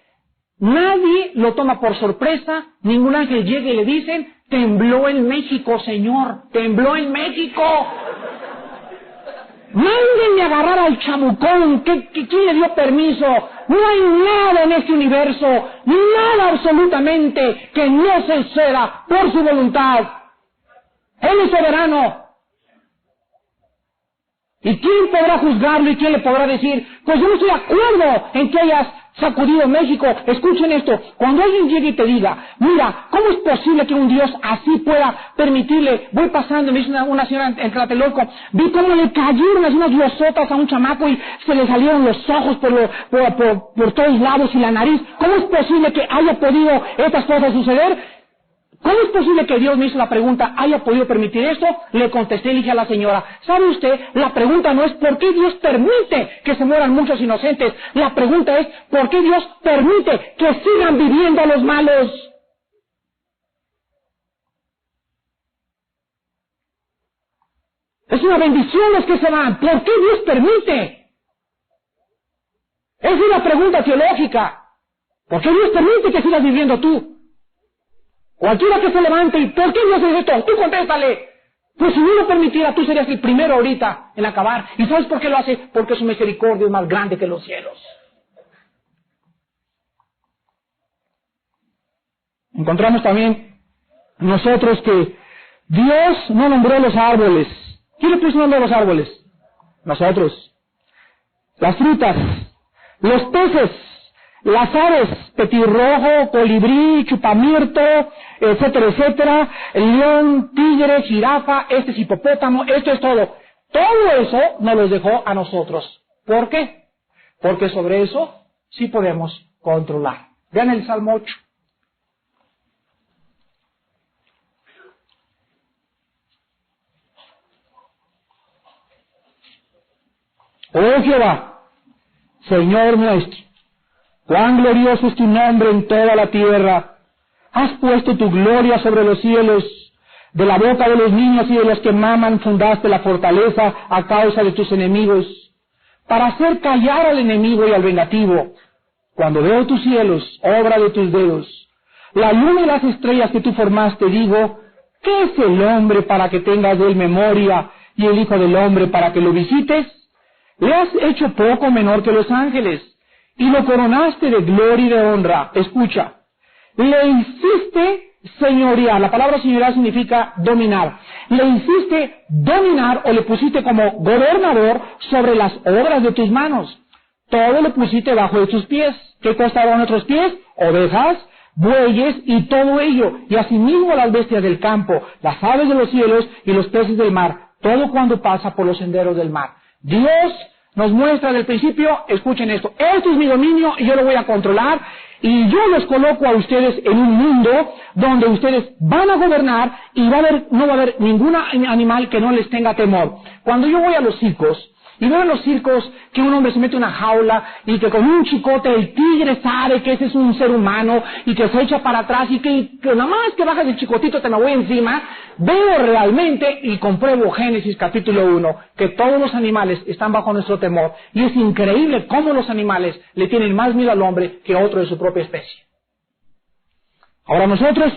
Nadie lo toma por sorpresa, ningún ángel llega y le dicen, tembló en México, Señor, tembló en México. Mándenme a agarrar al chamucón, ¿quién le dio permiso? No hay nada en este universo, nada absolutamente que no se suceda por su voluntad. Él es soberano. ¿Y quién podrá juzgarlo y quién le podrá decir, pues yo no estoy de acuerdo en que hayas sacudido México? Escuchen esto, cuando alguien llegue y te diga, mira, ¿cómo es posible que un Dios así pueda permitirle? Voy pasando, me dice una señora en Tlatelolco, vi cómo le cayeron unas losotas a un chamaco y se le salieron los ojos por todos lados y la nariz. ¿Cómo es posible que haya podido estas cosas suceder? ¿Cómo es posible que Dios me hizo la pregunta, haya podido permitir esto? Le contesté y dije a la señora, ¿sabe usted? La pregunta no es ¿por qué Dios permite que se mueran muchos inocentes? La pregunta es ¿por qué Dios permite que sigan viviendo los malos? Es una bendición los que se van. ¿Por qué Dios permite? Es una pregunta teológica. ¿Por qué Dios permite que sigas viviendo tú? Cualquiera que se levante y ¿por qué Dios hace esto? Tú contéstale. Pues si no lo permitiera, tú serías el primero ahorita en acabar. ¿Y sabes por qué lo hace? Porque su misericordia es más grande que los cielos. Encontramos también nosotros que Dios no nombró los árboles. ¿Quién le puso nombre a los árboles? Nosotros. Las frutas, los peces, las aves, petirrojo, colibrí, chupamirto, etcétera, etcétera, el león, tigre, jirafa, este es hipopótamo, esto es todo. Todo eso nos los dejó a nosotros. ¿Por qué? Porque sobre eso sí podemos controlar. Vean el Salmo 8. Oh Jehová, Señor nuestro, cuán glorioso es tu nombre en toda la tierra. Has puesto tu gloria sobre los cielos. De la boca de los niños y de los que maman fundaste la fortaleza a causa de tus enemigos, para hacer callar al enemigo y al vengativo. Cuando veo tus cielos, obra de tus dedos, la luna y las estrellas que tú formaste, digo, ¿qué es el hombre para que tengas de él memoria y el hijo del hombre para que lo visites? Le has hecho poco menor que los ángeles y lo coronaste de gloria y de honra. Escucha, le hiciste señorear. La palabra señorear significa dominar. Le hiciste dominar o le pusiste como gobernador sobre las obras de tus manos. Todo lo pusiste bajo de tus pies. ¿Qué costaban nuestros pies? Ovejas, bueyes y todo ello. Y asimismo las bestias del campo, las aves de los cielos y los peces del mar. Todo cuando pasa por los senderos del mar. Dios nos muestra desde el principio, escuchen esto, esto es mi dominio y yo lo voy a controlar y yo los coloco a ustedes en un mundo donde ustedes van a gobernar y no va a haber ningún animal que no les tenga temor. Cuando yo voy a los circos y veo en los circos que un hombre se mete en una jaula y que con un chicote el tigre sabe que ese es un ser humano y que se echa para atrás y que nada más que bajas el chicotito te me voy encima, veo realmente y compruebo Génesis capítulo 1 que todos los animales están bajo nuestro temor y es increíble cómo los animales le tienen más miedo al hombre que a otro de su propia especie. Ahora nosotros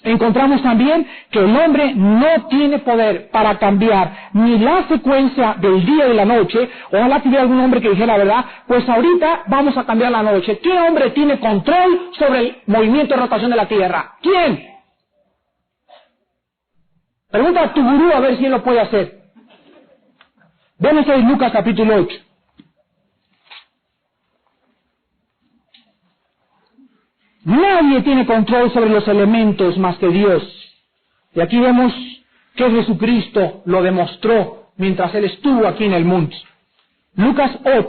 encontramos también que el hombre no tiene poder para cambiar ni la secuencia del día y de la noche. Ojalá tuviera algún hombre que dijera la verdad, pues ahorita vamos a cambiar la noche. ¿Qué hombre tiene control sobre el movimiento de rotación de la Tierra? ¿Quién? Pregunta a tu gurú a ver si él lo puede hacer. Ven en Lucas capítulo 8. Nadie tiene control sobre los elementos más que Dios. Y aquí vemos que Jesucristo lo demostró mientras Él estuvo aquí en el mundo. Lucas 8,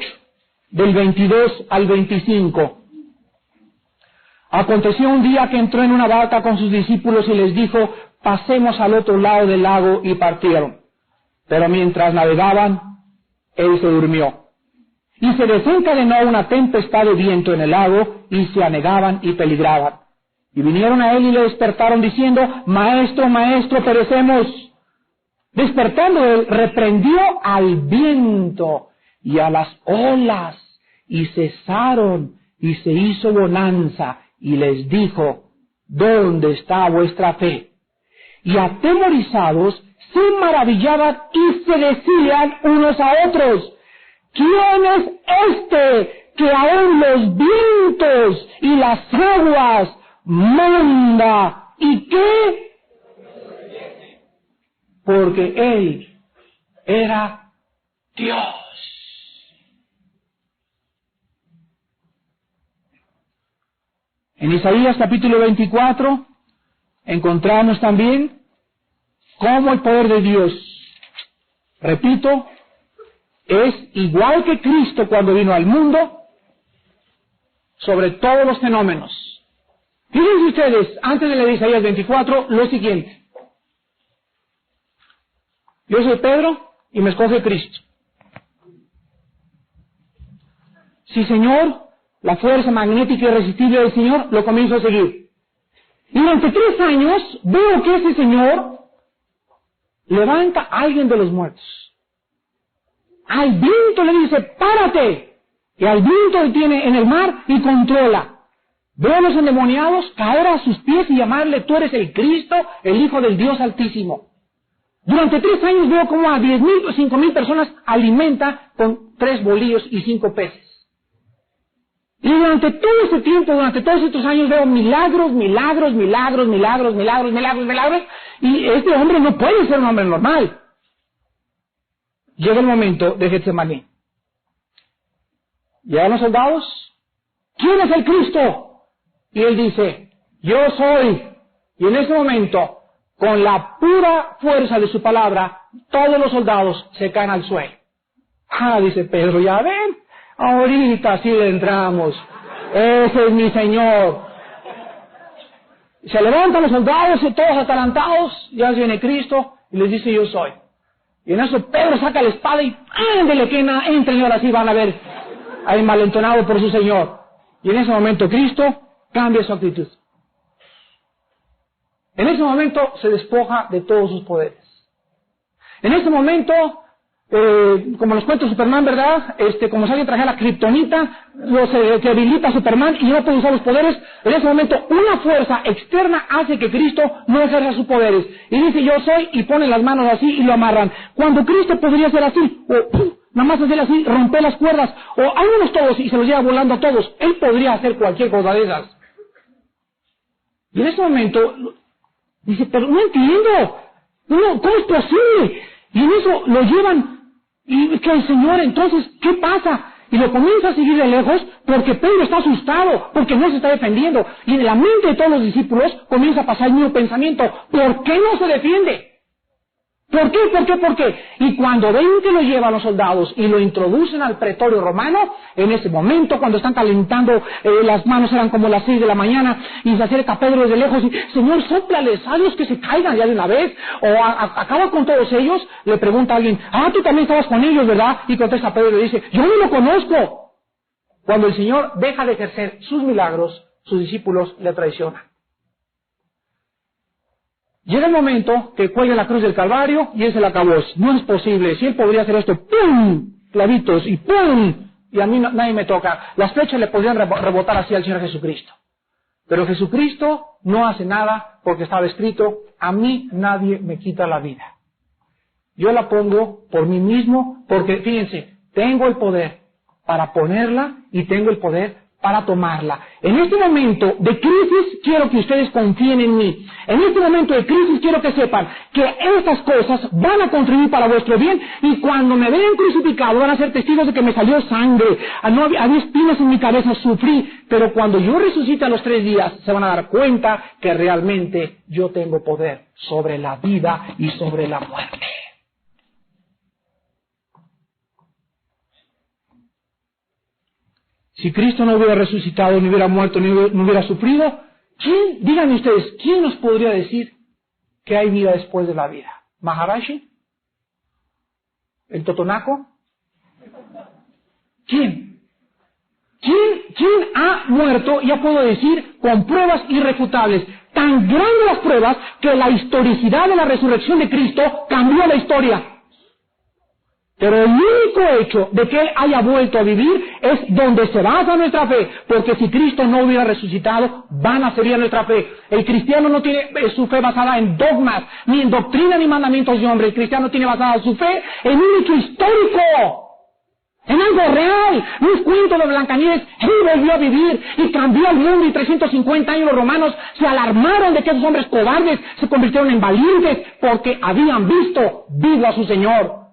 del 22 al 25. Aconteció un día que entró en una barca con sus discípulos y les dijo, pasemos al otro lado del lago, y partieron. Pero mientras navegaban, Él se durmió. Y se desencadenó una tempestad de viento en el lago, y se anegaban y peligraban. Y vinieron a Él y le despertaron diciendo, Maestro, Maestro, perecemos. Despertando Él, reprendió al viento y a las olas, y cesaron, y se hizo bonanza, y les dijo, ¿dónde está vuestra fe? Y atemorizados, se maravillaban y se decían unos a otros, ¿quién es este que aún los vientos y las aguas manda? ¿Y qué? Porque Él era Dios. En Isaías capítulo 24 encontramos también cómo el poder de Dios, repito, es igual que Cristo cuando vino al mundo sobre todos los fenómenos. Fíjense ustedes, antes de leer Isaías 24, lo siguiente. Yo soy Pedro y me escoge Cristo. Sí, Señor, la fuerza magnética irresistible del Señor, lo comienzo a seguir. Y durante 3 años veo que ese Señor levanta a alguien de los muertos. Al viento le dice, párate. Y al viento detiene en el mar y controla. Veo a los endemoniados caer a sus pies y llamarle, tú eres el Cristo, el Hijo del Dios Altísimo. Durante 3 años veo como a 10,000 o 5,000 personas alimenta con 3 bolillos y 5 peces. Y durante todo ese tiempo, durante todos estos años veo milagros, milagros, milagros, milagros, milagros, milagros, milagros. Y este hombre no puede ser un hombre normal. Llega el momento de Getsemaní. Llegan los soldados. ¿Quién es el Cristo? Y él dice, yo soy. Y en ese momento, con la pura fuerza de su palabra, todos los soldados se caen al suelo. Dice Pedro, ya ven, ahorita sí le entramos. Ese es mi Señor. Se levantan los soldados, todos atalantados, ya viene Cristo, y les dice, yo soy. Y en eso Pedro saca la espada y ándele que entren y ahora sí van a ver al malentonado por su Señor. Y en ese momento Cristo cambia su actitud. En ese momento se despoja de todos sus poderes. En ese momento, como nos cuenta Superman, ¿verdad? Como si alguien trajera la kriptonita, que habilita a Superman y no puede usar los poderes. En ese momento, una fuerza externa hace que Cristo no ejerza sus poderes. Y dice, yo soy, y pone las manos así y lo amarran. Cuando Cristo podría hacer así, o nada más hacer así, romper las cuerdas, o algunos todos y se los lleva volando a todos. Él podría hacer cualquier cosa de esas. Y en ese momento, dice, pero no entiendo, ¿cómo es posible? Y en eso lo llevan, y que el Señor, entonces, ¿qué pasa? Y lo comienza a seguir de lejos, porque Pedro está asustado, porque no se está defendiendo. Y en la mente de todos los discípulos comienza a pasar el mismo pensamiento, ¿por qué no se defiende? ¿Por qué? ¿Por qué? ¿Por qué? Y cuando ven que lo llevan los soldados y lo introducen al pretorio romano, en ese momento, cuando están calentando, las manos eran como las 6 de la mañana, y se acerca Pedro desde lejos y, Señor, sóplales, hazlos que se caigan ya de una vez, o acaba con todos ellos. Le pregunta a alguien, tú también estabas con ellos, ¿verdad? Y contesta Pedro y le dice, yo no lo conozco. Cuando el Señor deja de ejercer sus milagros, sus discípulos le traicionan. Llega el momento que cuelga la cruz del Calvario y es el acabose. No es posible. Si él podría hacer esto, ¡pum! Clavitos y ¡pum! Y a mí nadie me toca. Las flechas le podrían rebotar así al Señor Jesucristo. Pero Jesucristo no hace nada porque estaba escrito, a mí nadie me quita la vida. Yo la pongo por mí mismo porque, fíjense, tengo el poder para ponerla y tengo el poder para tomarla. En este momento de crisis quiero que ustedes confíen en mí. En este momento de crisis quiero que sepan que estas cosas van a contribuir para vuestro bien, y cuando me vean crucificado van a ser testigos de que me salió sangre, había espinas en mi cabeza, sufrí, pero cuando yo resucite a los 3 días se van a dar cuenta que realmente yo tengo poder sobre la vida y sobre la muerte. Si Cristo no hubiera resucitado, ni hubiera muerto, ni hubiera sufrido, díganme ustedes, ¿quién nos podría decir que hay vida después de la vida? ¿Maharashi? ¿El Totonaco? ¿Quién ha muerto? Ya puedo decir con pruebas irrefutables. Tan grandes las pruebas que la historicidad de la resurrección de Cristo cambió la historia. Pero el único hecho de que Él haya vuelto a vivir es donde se basa nuestra fe, porque si Cristo no hubiera resucitado, vana sería nuestra fe. El cristiano no tiene su fe basada en dogmas, ni en doctrina, ni mandamientos de hombre. El cristiano tiene basada su fe en un hecho histórico, en algo real. No es cuento de Blancanieves. Él volvió a vivir y cambió el mundo, y 350 años los romanos se alarmaron de que esos hombres cobardes se convirtieron en valientes porque habían visto vivo a su Señor.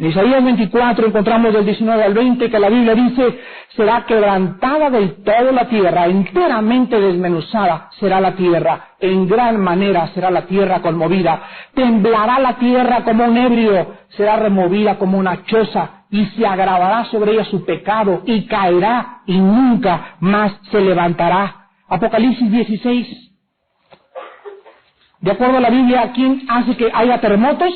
En Isaías 24 encontramos del 19 al 20 que la Biblia dice: será quebrantada del todo la tierra, enteramente desmenuzada será la tierra, en gran manera será la tierra conmovida, temblará la tierra como un ebrio, será removida como una choza, y se agravará sobre ella su pecado, y caerá, y nunca más se levantará. Apocalipsis 16. De acuerdo a la Biblia, ¿quién hace que haya terremotos?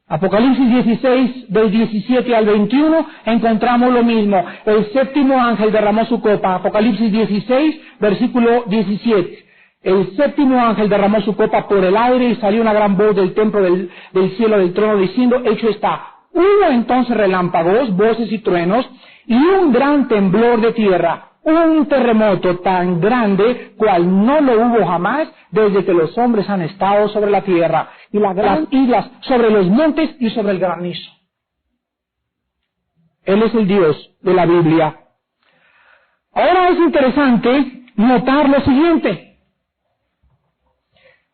Apocalipsis 16, del 17 al 21, encontramos lo mismo. El 7º ángel derramó su copa. Apocalipsis 16, versículo 17. El 7º ángel derramó su copa por el aire, y salió una gran voz del templo del cielo del trono, diciendo: hecho está. Hubo entonces relámpagos, voces y truenos, y un gran temblor de tierra. Un terremoto tan grande cual no lo hubo jamás desde que los hombres han estado sobre la tierra, y las islas sobre los montes y sobre el granizo. Él es el Dios de la Biblia. Ahora es interesante notar lo siguiente.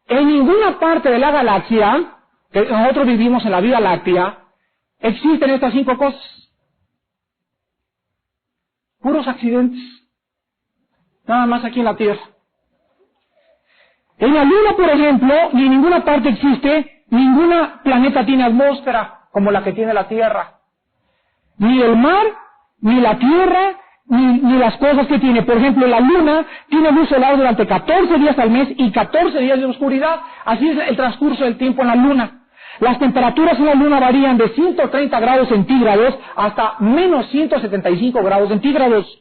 En ninguna parte de la galaxia, que nosotros vivimos en la Vía Láctea, existen estas 5 cosas. Puros accidentes. Nada más aquí en la Tierra. En la Luna, por ejemplo, ni en ninguna parte existe, ninguna planeta tiene atmósfera como la que tiene la Tierra. Ni el mar, ni la Tierra, ni las cosas que tiene. Por ejemplo, la Luna tiene luz solar durante 14 días al mes y 14 días de oscuridad. Así es el transcurso del tiempo en la Luna. Las temperaturas en la Luna varían de 130 grados centígrados hasta menos 175 grados centígrados.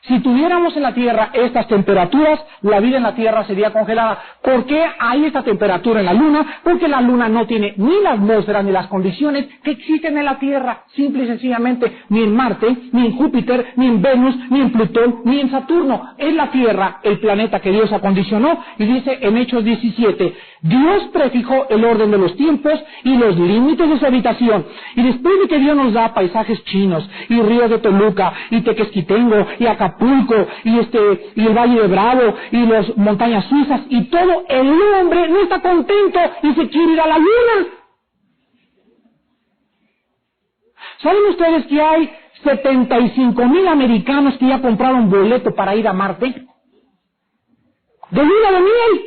Si tuviéramos en la Tierra estas temperaturas, la vida en la Tierra sería congelada. ¿Por qué hay esta temperatura en la Luna? Porque la Luna no tiene ni la atmósfera ni las condiciones que existen en la Tierra. Simple y sencillamente, ni en Marte, ni en Júpiter, ni en Venus, ni en Plutón, ni en Saturno. Es la Tierra el planeta que Dios acondicionó, y dice en Hechos 17, Dios prefijó el orden de los tiempos y los límites de su habitación. Y después de que Dios nos da paisajes chinos, y ríos de Toluca, y Tequesquitengo, y Acapulco, y el Valle de Bravo, y las montañas suizas, y todo, el hombre no está contento y se quiere ir a la Luna. ¿Saben ustedes que hay 75,000 americanos que ya compraron boleto para ir a Marte? ¡De luna de miel!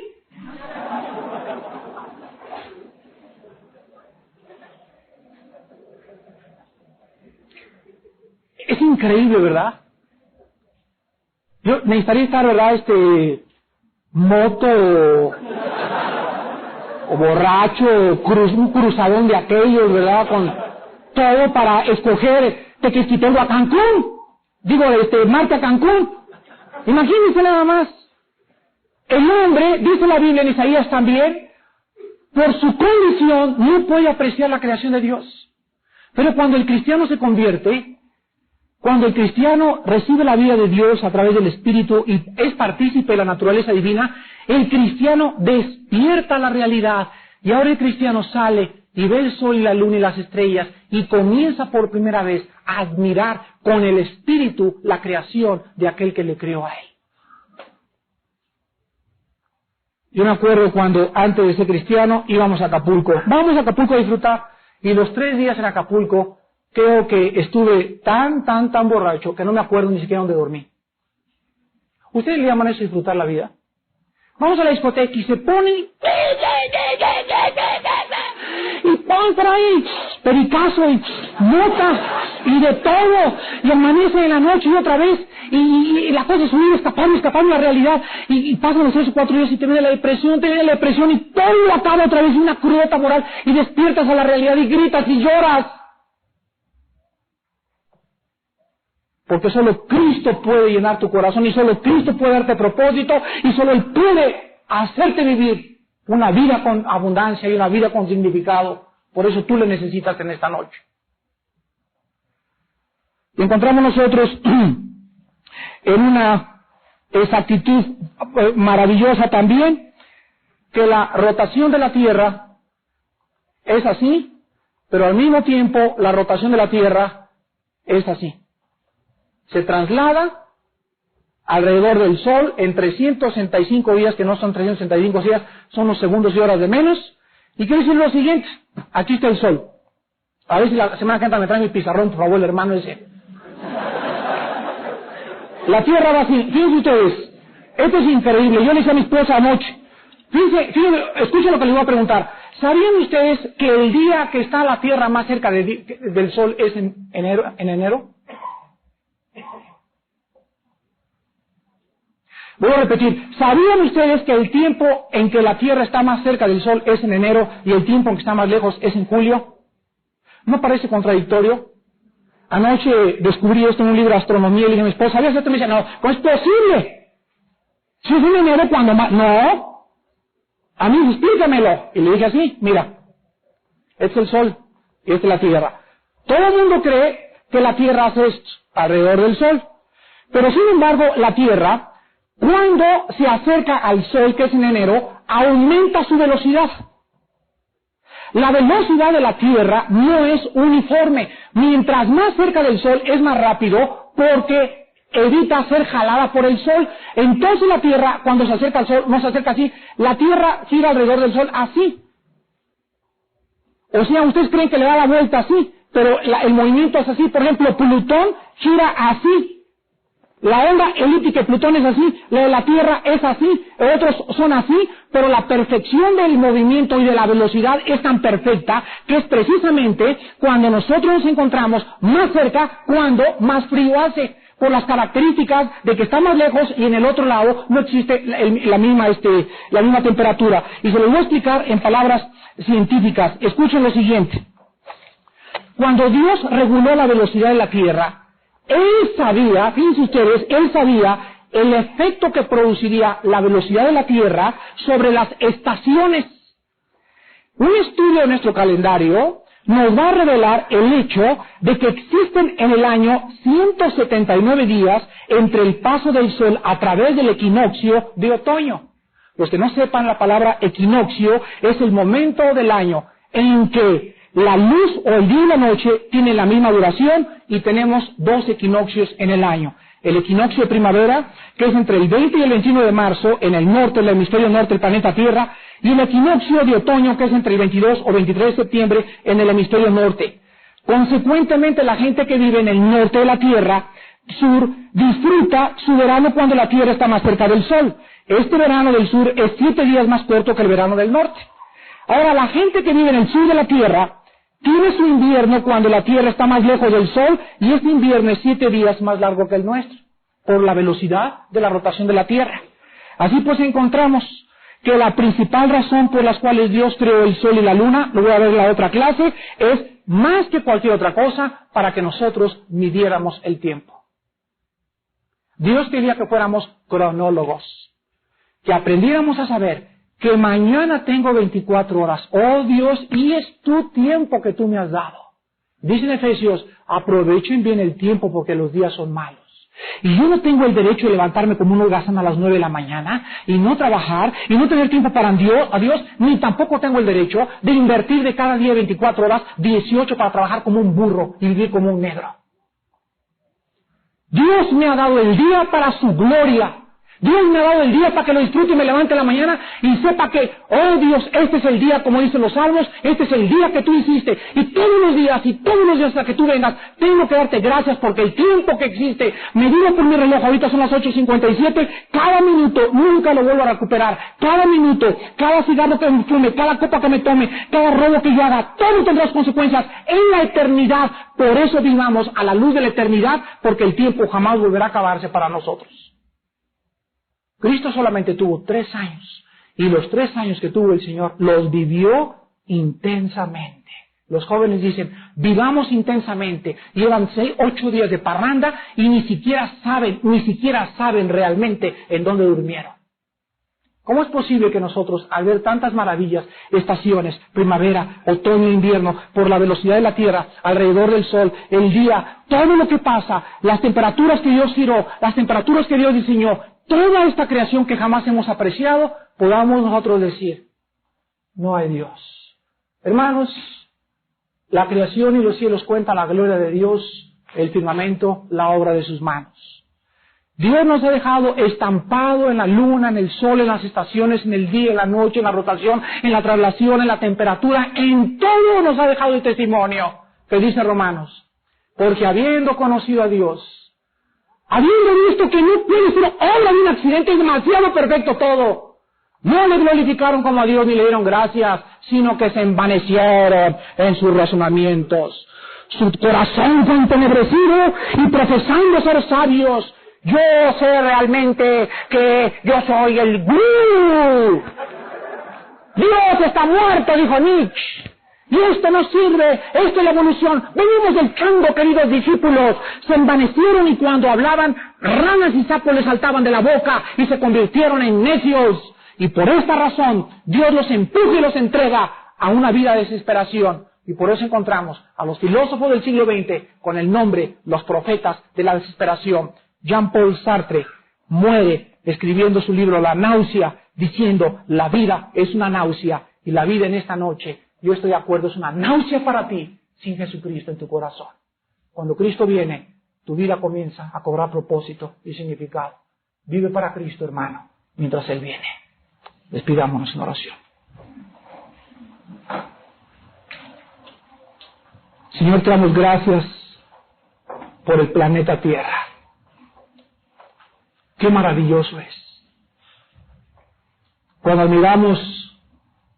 Es increíble, ¿verdad? Yo necesitaría estar, ¿verdad? Moto o borracho, un cruzadón de aquellos, ¿verdad? Con todo para escoger Tequesquitengo a Cancún. Digo, Marte a Cancún. Imagínense nada más. El hombre, dice la Biblia en Isaías también, por su condición no puede apreciar la creación de Dios. Pero cuando el cristiano se convierte, Cuando el cristiano recibe la vida de Dios a través del Espíritu y es partícipe de la naturaleza divina, el cristiano despierta la realidad y ahora el cristiano sale y ve el sol y la luna y las estrellas y comienza por primera vez a admirar con el Espíritu la creación de aquel que le creó a él. Yo me acuerdo cuando antes de ser cristiano íbamos a Acapulco. Vamos a Acapulco a disfrutar y los 3 días en Acapulco creo que estuve tan borracho que no me acuerdo ni siquiera dónde dormí. ¿Ustedes le llaman eso disfrutar la vida? Vamos a la discoteca y se ponen y ponen por ahí pericazo y mota y de todo y amanece en la noche y otra vez y la cosa es subir, escapando la realidad y pasan los 3 o 4 días y te viene la depresión y todo acaba otra vez y una crudeza moral y despiertas a la realidad y gritas y lloras. Porque solo Cristo puede llenar tu corazón y solo Cristo puede darte propósito y solo Él puede hacerte vivir una vida con abundancia y una vida con significado. Por eso tú le necesitas en esta noche. Y encontramos nosotros en una exactitud maravillosa también que la rotación de la Tierra es así, pero al mismo tiempo la rotación de la Tierra es así. Se traslada alrededor del Sol en 365 días, que no son 365 días, son los segundos y horas de menos. Y quiero decir lo siguiente, aquí está el Sol. A ver si la semana que entra me trae mi pizarrón, por favor, el hermano ese. La Tierra va así, fíjense ustedes, esto es increíble, yo le decía a mi esposa anoche, fíjense, escuchen lo que les voy a preguntar. ¿Sabían ustedes que el día que está la Tierra más cerca del Sol es en enero? Voy a repetir, ¿sabían ustedes que el tiempo en que la Tierra está más cerca del Sol es en enero y el tiempo en que está más lejos es en julio? ¿No parece contradictorio? Anoche descubrí esto en un libro de astronomía y le dije a mi esposa, ¿sabías esto? Me dice, no, ¿cómo es posible? Si es en enero cuando más... No, a mí explícamelo. Y le dije así, mira, este es el Sol y esta es la Tierra. Todo el mundo cree que la Tierra hace esto alrededor del Sol, pero sin embargo la Tierra, cuando se acerca al Sol, que es en enero, aumenta su velocidad. La velocidad de la Tierra no es uniforme. Mientras más cerca del Sol es más rápido porque evita ser jalada por el Sol. Entonces la Tierra, cuando se acerca al Sol, no se acerca así. La Tierra gira alrededor del Sol así. O sea, ustedes creen que le da la vuelta así, pero el movimiento es así. Por ejemplo, Plutón gira así. La onda elíptica de Plutón es así, la de la Tierra es así, otros son así, pero la perfección del movimiento y de la velocidad es tan perfecta que es precisamente cuando nosotros nos encontramos más cerca, cuando más frío hace, por las características de que está más lejos y en el otro lado no existe la misma temperatura. Y se lo voy a explicar en palabras científicas. Escuchen lo siguiente. Cuando Dios reguló la velocidad de la Tierra, Él sabía, fíjense ustedes, Él sabía el efecto que produciría la velocidad de la Tierra sobre las estaciones. Un estudio de nuestro calendario nos va a revelar el hecho de que existen en el año 179 días entre el paso del Sol a través del equinoccio de otoño. Los que no sepan la palabra equinoccio es el momento del año en que la luz o el día y la noche tienen la misma duración y tenemos 2 equinoccios en el año. El equinoccio de primavera, que es entre el 20 y el 21 de marzo en el norte, el hemisferio norte del planeta Tierra, y el equinoccio de otoño, que es entre el 22 o 23 de septiembre en el hemisferio norte. Consecuentemente, la gente que vive en el norte de la Tierra sur disfruta su verano cuando la Tierra está más cerca del Sol. Este verano del sur es 7 días más corto que el verano del norte. Ahora, la gente que vive en el sur de la Tierra tiene su invierno cuando la Tierra está más lejos del Sol y este invierno es 7 días más largo que el nuestro, por la velocidad de la rotación de la Tierra. Así pues encontramos que la principal razón por las cuales Dios creó el Sol y la Luna, lo voy a ver en la otra clase, es más que cualquier otra cosa para que nosotros midiéramos el tiempo. Dios quería que fuéramos cronólogos, que aprendiéramos a saber que mañana tengo 24 horas. Oh Dios, y es tu tiempo que tú me has dado. Dice en Efesios, aprovechen bien el tiempo porque los días son malos. Y yo no tengo el derecho de levantarme como un holgazán a las 9 de la mañana y no trabajar y no tener tiempo para Dios, ni tampoco tengo el derecho de invertir de cada día 24 horas, 18 para trabajar como un burro y vivir como un negro. Dios me ha dado el día para su gloria. Dios me ha dado el día para que lo disfrute y me levante en la mañana y sepa que, oh Dios, este es el día, como dicen los salmos, este es el día que tú hiciste. Y todos los días hasta que tú vengas, tengo que darte gracias porque el tiempo que existe, medido por mi reloj, ahorita son las 8:57, cada minuto nunca lo vuelvo a recuperar. Cada minuto, cada cigarro que me fume, cada copa que me tome, cada robo que yo haga, todo tendrá consecuencias en la eternidad. Por eso vivamos a la luz de la eternidad, porque el tiempo jamás volverá a acabarse para nosotros. Cristo solamente tuvo 3 años, y los 3 años que tuvo el Señor los vivió intensamente. Los jóvenes dicen, vivamos intensamente. Llevan 8 días de parranda y ni siquiera saben realmente en dónde durmieron. ¿Cómo es posible que nosotros, al ver tantas maravillas, estaciones, primavera, otoño, invierno, por la velocidad de la Tierra, alrededor del Sol, el día, todo lo que pasa, las temperaturas que Dios giró, las temperaturas que Dios diseñó, toda esta creación que jamás hemos apreciado, podamos nosotros decir, no hay Dios? Hermanos, la creación y los cielos cuentan la gloria de Dios, el firmamento, la obra de sus manos. Dios nos ha dejado estampado en la luna, en el sol, en las estaciones, en el día, en la noche, en la rotación, en la traslación, en la temperatura, en todo nos ha dejado el testimonio, que dice Romanos, porque habiendo conocido a Dios, habiendo visto que no puede ser obra de un accidente, es demasiado perfecto todo, no le glorificaron como a Dios ni le dieron gracias, sino que se envanecieron en sus razonamientos. Su corazón fue entenebrecido y profesando ser sabios, yo sé realmente que yo soy el gurú. Dios está muerto, dijo Nietzsche. Y esto no sirve, esto es la evolución. Venimos del chango, queridos discípulos. Se envanecieron y cuando hablaban, ranas y sapos les saltaban de la boca y se convirtieron en necios. Y por esta razón, Dios los empuja y los entrega a una vida de desesperación. Y por eso encontramos a los filósofos del siglo XX con el nombre, los profetas de la desesperación. Jean-Paul Sartre muere escribiendo su libro La náusea, diciendo, la vida es una náusea y la vida en esta noche, yo estoy de acuerdo, es una náusea para ti sin Jesucristo en tu corazón. Cuando Cristo viene, tu vida comienza a cobrar propósito y significado. Vive para Cristo, hermano, mientras Él viene. Despidámonos en oración. Señor, te damos gracias por el planeta Tierra. Qué maravilloso es. Cuando admiramos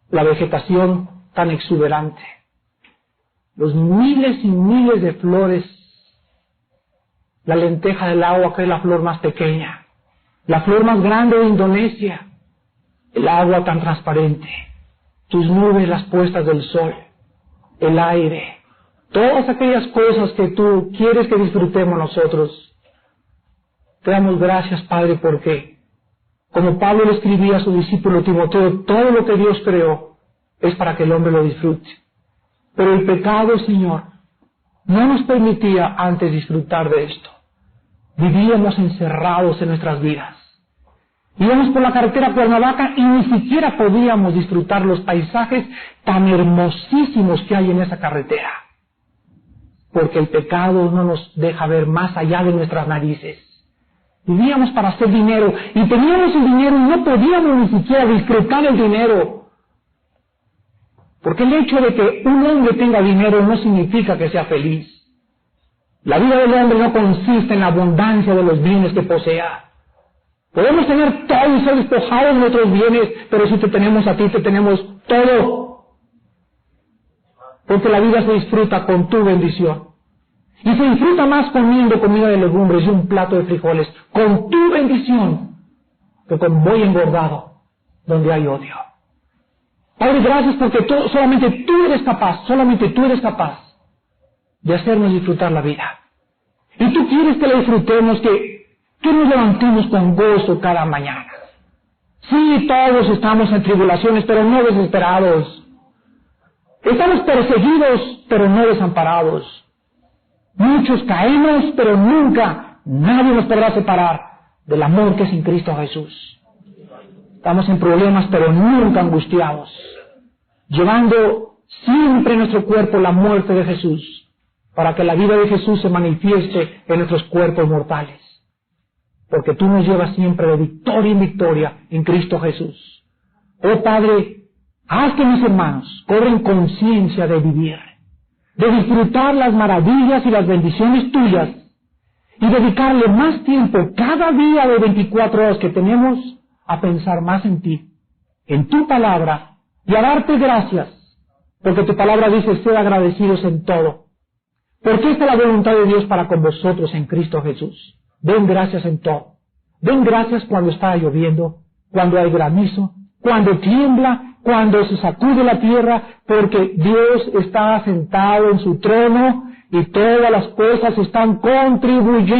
la vegetación tan exuberante, los miles y miles de flores, la lenteja del agua, que es la flor más pequeña, la flor más grande de Indonesia, el agua tan transparente, tus nubes, las puestas del sol, el aire, todas aquellas cosas que tú quieres que disfrutemos nosotros. Te damos gracias, Padre, porque, como Pablo le escribía a su discípulo Timoteo, todo lo que Dios creó es para que el hombre lo disfrute. Pero el pecado, Señor, no nos permitía antes disfrutar de esto. Vivíamos encerrados en nuestras vidas. Íbamos por la carretera Cuernavaca y ni siquiera podíamos disfrutar los paisajes tan hermosísimos que hay en esa carretera. Porque el pecado no nos deja ver más allá de nuestras narices. Vivíamos para hacer dinero y teníamos el dinero y no podíamos ni siquiera disfrutar el dinero. Porque el hecho de que un hombre tenga dinero no significa que sea feliz. La vida del hombre no consiste en la abundancia de los bienes que posea. Podemos tener todo y ser despojados de nuestros bienes, pero si te tenemos a ti, te tenemos todo. Porque la vida se disfruta con tu bendición. Y se disfruta más comiendo comida de legumbres y un plato de frijoles, con tu bendición, que con buey engordado, donde hay odio. Padre, gracias porque solamente tú eres capaz de hacernos disfrutar la vida. Y tú quieres que la disfrutemos, que nos levantemos con gozo cada mañana. Sí, todos estamos en tribulaciones, pero no desesperados. Estamos perseguidos, pero no desamparados. Muchos caemos, pero nunca nadie nos podrá separar del amor que es en Cristo Jesús. Estamos en problemas, pero nunca angustiados, llevando siempre en nuestro cuerpo la muerte de Jesús, para que la vida de Jesús se manifieste en nuestros cuerpos mortales. Porque tú nos llevas siempre de victoria en victoria en Cristo Jesús. Oh Padre, haz que mis hermanos cobren conciencia de vivir, de disfrutar las maravillas y las bendiciones tuyas, y dedicarle más tiempo cada día de 24 horas que tenemos a pensar más en ti, en tu palabra, y a darte gracias, porque tu palabra dice ser agradecidos en todo. Porque esta es la voluntad de Dios para con vosotros en Cristo Jesús. Den gracias en todo. Den gracias cuando está lloviendo, cuando hay granizo, cuando tiembla, cuando se sacude la tierra, porque Dios está sentado en su trono y todas las cosas están contribuyendo